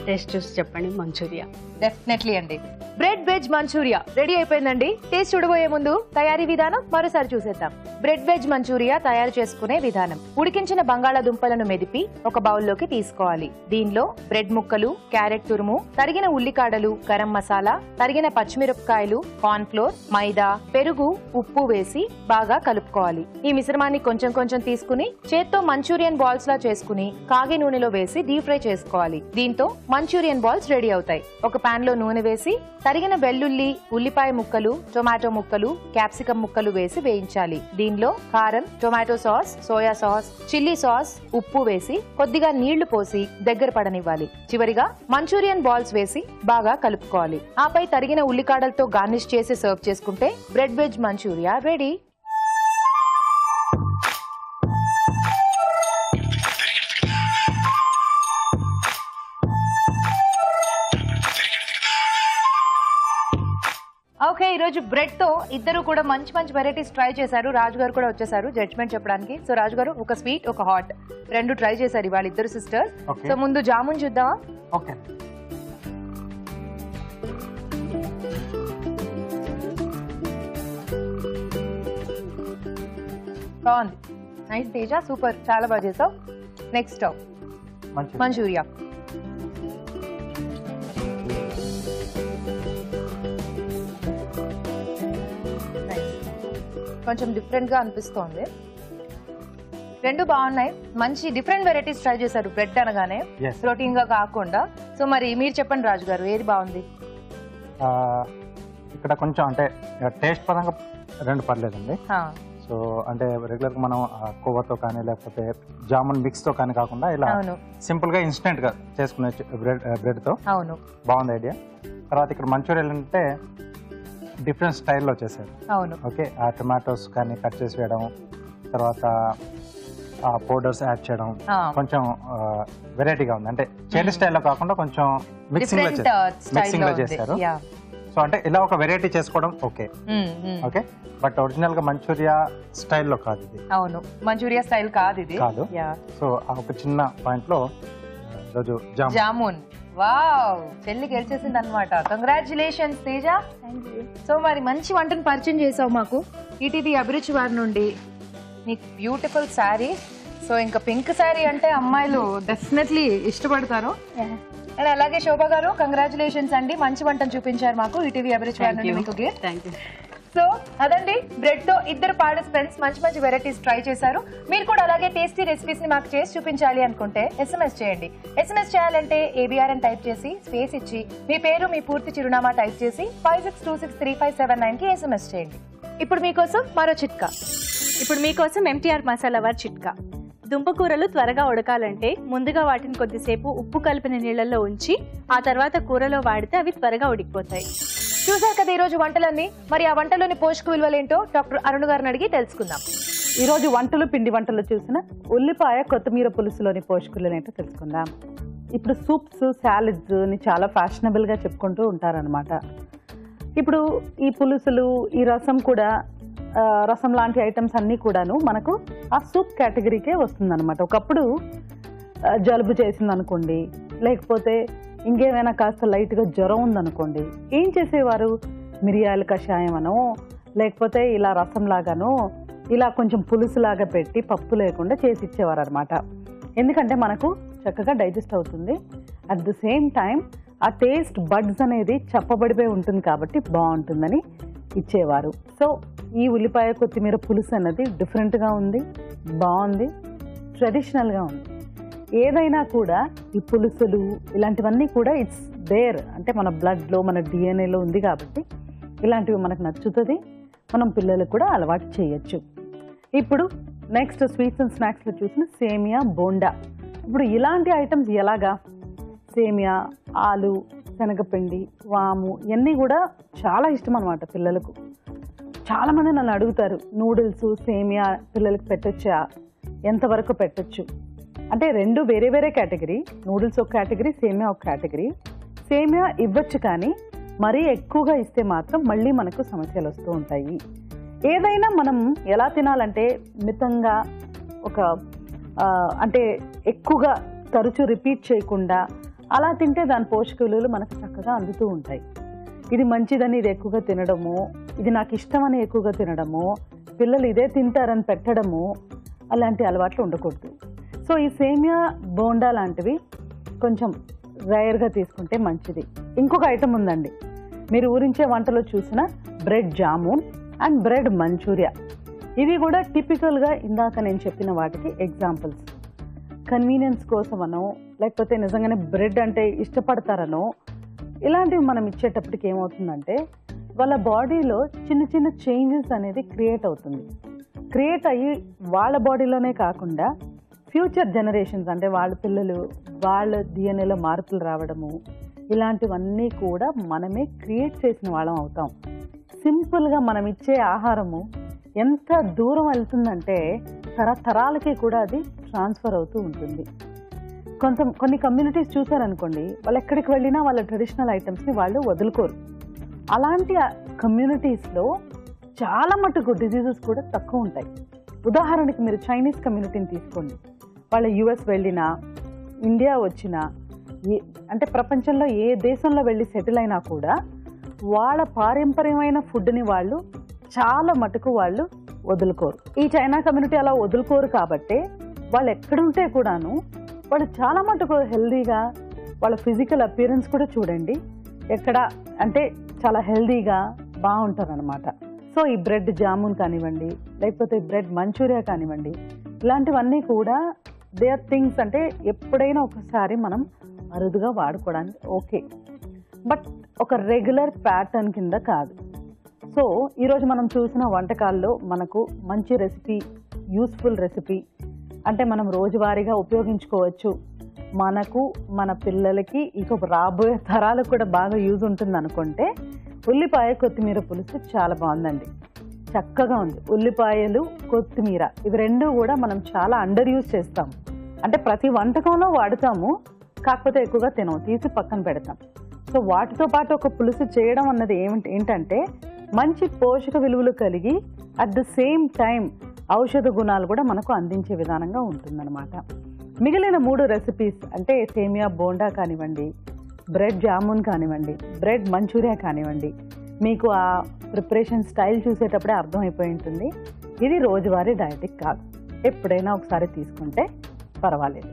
టేస్ట్ చూసి చెప్పండి. మంచూరియా డెఫినెట్లీ అండి. బ్రెడ్ వెజ్ మంచూరియా రెడీ అయిపోయిందండి. టేస్ట్ చూడబోయే ముందు తయారీ విధానం మరోసారి చూసేద్దాం. బ్రెడ్ వెజ్ మంచూరియా తయారు చేసుకునే విధానం. ఉడికించిన బంగాళాదుంపలను మెదిపి ఒక బౌల్లోకి తీసుకోవాలి. దీనిలో బ్రెడ్ ముక్కలు, క్యారెట్ తురుము, తరిగిన ఉల్లికాడలు, గరం మసాలా, తరిగిన పచ్చిమిరపకాయలు, కార్న్ ఫ్లోర్, మైదా, పెరుగు, ఉప్పు వేసి బాగా కలుపుకోవాలి. ఈ మిశ్రమాన్ని కొంచెం కొంచెం తీసుకుని చేత్తో మంచూరియన్ బాల్స్ లా చేసుకుని కాగే నూనెలో వేసి డీప్ ఫ్రై చేసుకోవాలి. దీంతో మంచూరియన్ బాల్స్ రెడీ అవుతాయి. ఒక పాన్ లో నూనె వేసి తరిగిన వెల్లుల్లి, ఉల్లిపాయ ముక్కలు, టొమాటో ముక్కలు, క్యాప్సికం ముక్కలు వేసి వేయించాలి. దీనిలో కారం, tomato sauce, soya sauce, chilli sauce, ఉప్పు వేసి కొద్దిగా నీళ్లు పోసి దగ్గర పడనివ్వాలి. చివరిగా మంచూరియన్ బాల్స్ వేసి బాగా కలుపుకోవాలి. ఆపై తరిగిన ఉల్లికాడలతో గార్నిష్ చేసి సర్వ్ చేసుకుంటే bread veg Manchuria ready. Okay, ఈ రోజు బ్రెడ్ తో ఇద్దరు కూడా మంచి మంచి వెరైటీస్ ట్రై చేశారు. రాజు గారు కూడా వచ్చేసారు జడ్జ్మెంట్ చెప్పడానికి. సో రాజు గారు ఒక స్వీట్, ఒక హాట్ రెండు ట్రై చేశారు ఇవాళ ఇద్దరు సిస్టర్స్. సో ముందు జామున్ చూద్దామా? ఓకే, బాగుంది. నైస్ తేజ, సూపర్, చాలా బాగా చేసావు. Next Manchuria. కొంచెం డిఫరెంట్ గా అనిపిస్తోంది. రెండు బాగున్నాయి. మంచి డిఫరెంట్ వెరైటీస్ ట్రై చేశారు బ్రెడ్ అనగానే, ప్రోటీన్ గా కాకుండా. సో మరి మీరు చెప్పండి రాజు గారు, ఏది బాగుంది? ఇక్కడ కొంచెం అంటే టేస్ట్ పరంగా రెండు పర్లేదండి. సో అంటే రెగ్యులర్ గా మనం కొవ్వతో కానీ లేకపోతే జామున్ మిక్స్ తో కానీ కాకుండా ఇలా సింపుల్ గా ఇన్స్టెంట్ గా చేసుకునే బ్రెడ్ తో బాగుంది ఐడియా. తర్వాత ఇక్కడ మంచూరియా అంటే డిఫరెంట్ స్టైల్లో చేశారు. ఓకే, ఆ టొమాటోస్ కానీ కట్ చేసి వేయడం, తర్వాత ఆ పౌడర్స్ యాడ్ చేయడం కొంచెం వెరైటీగా ఉంది. అంటే చేతి స్టైల్లో కాకుండా కొంచెం మిక్సింగ్ లో చేశారు. సో అంటే ఇలా ఒక వెరైటీ చేసుకోవడం ఓకే ఓకే, బట్ ఒరిజినల్ గా మంచూరియా స్టైల్లో కాదు ఇది. అవును, మంచూరియా స్టైల్ కాదు ఇది. కాదు. సో ఒక చిన్న పాయింట్ లో ఈరోజు జామున్ వావ్, చెల్లి గెలిచేసింది అనమాట. కంగ్రాచులేషన్స్ తేజ. సో మరి మంచి వంటను పరిచయం చేసావు మాకు. ఈటీవీ అభిరుచి వారి నుండి నీకు బ్యూటిఫుల్ శారీ. సో ఇంకా పింక్ శారీ అంటే అమ్మాయిలు డెఫినెట్లీ ఇష్టపడతారు. అండ్ అలాగే శోభ గారు కంగ్రాచులేషన్స్ అండి, మంచి వంటను చూపించారు మాకు. ఈటీవీ అభిరుచి వారి నుండి మీకు గిఫ్ట్. Thank you. సో అదండి, బ్రెడ్ తో ఇద్దరు పార్టిసిపెంట్స్ మంచి మంచి వెరైటీస్ ట్రై చేశారు. మీరు కూడా అలాగే టేస్టీ రెసిపీస్ ని మాకు చేసి చూపించాలి అనుకుంటే SMS చేయండి. SMS చేయాలంటే ABR అని టైప్ చేసి స్పేస్ ఇచ్చి మీ పేరు మీ పూర్తి చిరునామా టైప్ చేసి 56263579 కి SMS చేయండి. ఇప్పుడు మీకోసం మరో చిట్కా. ఇప్పుడు మీకోసం MTR మసాలా వారి చిట్కా. దుంపకూరలు త్వరగా ఉడకాలంటే ముందుగా వాటిని కొద్దిసేపు ఉప్పు కలిపిన నీళ్ళల్లో ఉంచి ఆ తర్వాత కూరలో వాడితే అవి త్వరగా ఉడికిపోతాయి. చూసారు కదా ఈరోజు వంటలన్నీ. మరి ఆ వంటలోని పోషక విలువలేంటో డాక్టర్ అరుణ్ గారిని అడిగి తెలుసుకుందాం. ఈ రోజు వంటలు పిండి వంటలు చూసిన ఉల్లిపాయ కొత్తిమీర పులుసులోని పోషకులు ఏంటో తెలుసుకుందాం. ఇప్పుడు సూప్స్ సాలడ్స్ ని చాలా ఫ్యాషనబుల్ గా చెప్పుకుంటూ ఉంటారనమాట. ఇప్పుడు ఈ పులుసులు ఈ రసం కూడా రసం లాంటి ఐటమ్స్ అన్నీ కూడాను మనకు ఆ సూప్ కేటగిరీకే వస్తుందన్నమాట. ఒకప్పుడు జలుబు చేసింది అనుకోండి, లేకపోతే ఇంకేమైనా కాస్త లైట్గా జ్వరం ఉందనుకోండి, ఏం చేసేవారు? మిరియాల కషాయం అనో లేకపోతే ఇలా రసంలాగానో ఇలా కొంచెం పులుసులాగా పెట్టి పప్పు లేకుండా చేసి ఇచ్చేవారు అనమాట. ఎందుకంటే మనకు చక్కగా డైజెస్ట్ అవుతుంది, అట్ ద సేమ్ టైం ఆ టేస్ట్ బడ్స్ అనేది చప్పబడిపోయి ఉంటుంది కాబట్టి బాగుంటుందని ఇచ్చేవారు. సో ఈ ఉల్లిపాయ కొత్తిమీర పులుసు అన్నది డిఫరెంట్గా ఉంది, బాగుంది, ట్రెడిషనల్గా ఉంది. ఏదైనా కూడా ఈ పులుసులు ఇలాంటివన్నీ కూడా ఇట్స్ దేర్, అంటే మన బ్లడ్లో మన DNAలో ఉంది కాబట్టి ఇలాంటివి మనకు నచ్చుతుంది, మనం పిల్లలకు కూడా అలవాటు చేయొచ్చు. ఇప్పుడు నెక్స్ట్ స్వీట్స్ అండ్ స్నాక్స్లో చూసిన సేమియా బోండా. ఇప్పుడు ఇలాంటి ఐటమ్స్ ఎలాగా? సేమియా, ఆలు, శనగపిండి, వాము ఇవన్నీ కూడా చాలా ఇష్టం అనమాట పిల్లలకు. చాలామంది నన్ను అడుగుతారు, నూడిల్స్ సేమియా పిల్లలకి పెట్టొచ్చా, ఎంతవరకు పెట్టొచ్చు అంటే. రెండు వేరే వేరే కేటగిరీ, నూడిల్స్ ఒక కేటగిరీ, సేమియా ఒక కేటగిరీ. సేమియా ఇవ్వచ్చు, కానీ మరీ ఎక్కువగా ఇస్తే మాత్రం మళ్ళీ మనకు సమస్యలు వస్తూ ఉంటాయి. ఏదైనా మనం ఎలా తినాలంటే మితంగా, ఒక అంటే ఎక్కువగా తరచూ రిపీట్ చేయకుండా అలా తింటే దాని పోషక విలువలు మనకు చక్కగా అందుతూ ఉంటాయి. ఇది మంచిదని ఇది ఎక్కువగా తినడము, ఇది నాకు ఇష్టమని ఎక్కువగా తినడము, పిల్లలు ఇదే తింటారని పెట్టడము, అలాంటి అలవాట్లు ఉండకూడదు. సో ఈ సేమియా బోండా లాంటివి కొంచెం రేర్గా తీసుకుంటే మంచిది. ఇంకొక ఐటమ్ ఉందండి, మీరు ఊరించే వంటలో చూసిన bread jamun and bread Manchuria. ఇవి కూడా టిపికల్గా ఇందాక నేను చెప్పిన వాటికి ఎగ్జాంపుల్స్. కన్వీనియన్స్ కోసమనో లేకపోతే నిజంగానే బ్రెడ్ అంటే ఇష్టపడతారనో ఇలాంటివి మనం ఇచ్చేటప్పటికి ఏమవుతుందంటే వాళ్ళ బాడీలో చిన్న చిన్న చేంజెస్ అనేది క్రియేట్ అవుతుంది. క్రియేట్ అయ్యి వాళ్ళ బాడీలోనే కాకుండా ఫ్యూచర్ జనరేషన్స్, అంటే వాళ్ళ పిల్లలు, వాళ్ళ DNAలో మార్పులు రావడము, ఇలాంటివన్నీ కూడా మనమే క్రియేట్ చేసిన వాళ్ళం అవుతాం. సింపుల్గా మనం ఇచ్చే ఆహారము ఎంత దూరం వెళ్తుందంటే తరతరాలకి కూడా అది ట్రాన్స్ఫర్ అవుతూ ఉంటుంది. కొన్ని కమ్యూనిటీస్ చూసారనుకోండి, వాళ్ళు ఎక్కడికి వెళ్ళినా వాళ్ళ ట్రెడిషనల్ ఐటమ్స్ని వాళ్ళు వదులుకోరు. అలాంటి కమ్యూనిటీస్లో చాలా మటుకు డిసీజెస్ కూడా తక్కువ ఉంటాయి. ఉదాహరణకి మీరు చైనీస్ కమ్యూనిటీని తీసుకోండి, వాళ్ళ US వెళ్ళినా, ఇండియా వచ్చినా, అంటే ప్రపంచంలో ఏ దేశంలో వెళ్ళి సెటిల్ అయినా కూడా వాళ్ళ పారంపర్యమైన ఫుడ్ని వాళ్ళు చాలా మటుకు వాళ్ళు వదులుకోరు. ఈ చైనా కమ్యూనిటీ అలా వదులుకోరు కాబట్టి వాళ్ళు ఎక్కడుంటే కూడాను వాళ్ళు చాలా మటుకు హెల్దీగా, వాళ్ళ ఫిజికల్ అపియరెన్స్ కూడా చూడండి ఎక్కడ అంటే చాలా హెల్దీగా బాగుంటారు అనమాట. సో ఈ బ్రెడ్ జామున్ కానివ్వండి, లేకపోతే బ్రెడ్ మంచూరియా కానివ్వండి, ఇలాంటివన్నీ కూడా దే ఆర్ థింగ్స్, అంటే ఎప్పుడైనా ఒకసారి మనం అరుదుగా వాడుకోవడానికి ఓకే, బట్ ఒక రెగ్యులర్ ప్యాటర్న్ కింద కాదు. సో ఈరోజు మనం చూసిన వంటకాల్లో మనకు మంచి రెసిపీ, యూస్ఫుల్ రెసిపీ, అంటే మనం రోజువారీగా ఉపయోగించుకోవచ్చు, మనకు మన పిల్లలకి ఇక రాబోయే తరాలకు కూడా బాగా యూజ్ ఉంటుంది అనుకుంటే ఉల్లిపాయ కొత్తిమీర పులుసు చాలా బాగుందండి, చక్కగా ఉంది. ఉల్లిపాయలు కొత్తిమీర ఇవి రెండు కూడా మనం చాలా అండర్ యూజ్ చేస్తాము, అంటే ప్రతి వంటకంలో వాడుతాము, కాకపోతే ఎక్కువగా తినము, తీసి పక్కన పెడతాం. సో వాటితో పాటు ఒక పులుసు చేయడం అన్నది ఏంటంటే మంచి పోషక విలువలు కలిగి అట్ ద సేమ్ టైం ఔషధ గుణాలు కూడా మనకు అందించే విధానంగా ఉంటుందన్నమాట. మిగిలిన 3 రెసిపీస్ అంటే సేమియా బోండా కానివ్వండి, బ్రెడ్ జామున్ కానివ్వండి, బ్రెడ్ మంచూరియా కానివ్వండి, మీకు ఆ ప్రిపరేషన్ స్టైల్ చూసేటప్పుడే అర్థమైపోయి ఉంటుంది ఇది రోజువారీ డయటిక్ కాదు. ఎప్పుడైనా ఒకసారి తీసుకుంటే పర్వాలేదు.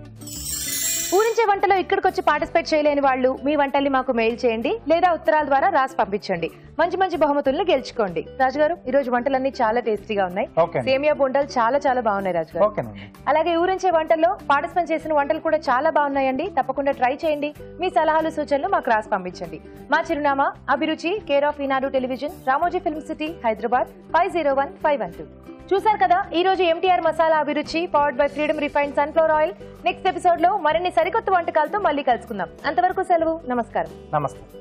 ఊరించే వంటలో ఇక్కడికి వచ్చి పార్టిసిపేట్ చేయలేని వాళ్ళు మీ వంటల్ని మాకు మెయిల్ చేయండి లేదా ఉత్తరాల ద్వారా రాసి పంపించండి. మంచి మంచి బహుమతులను గెలుచుకోండి. రాజు గారు, ఈ రోజు వంటలన్నీ చాలా టేస్టీగా ఉన్నాయి. సేమియా బొండాలు చాలా చాలా బాగున్నాయి రాజు గారు. అలాగే ఊరించే వంటల్లో పార్టిసిపేట్ చేసిన వంటలు కూడా చాలా బాగున్నాయండి. తప్పకుండా ట్రై చేయండి. మీ సలహాలు సూచనలు మాకు రాసి పంపించండి. మా చిరునామా అభిరుచి, care of Eenadu television, Ramoji film city, Hyderabad 501512. చూసారు కదా ఈ రోజు ఎంటీఆర్ మసాలా అభిరుచి powered by freedom refined sunflower oil. Next episode లో మరిన్ని సరికొత్త వంటకాలతో మళ్ళీ కలుసుకుందాం. అంతవరకు సెలవు. నమస్కారం. నమస్తే.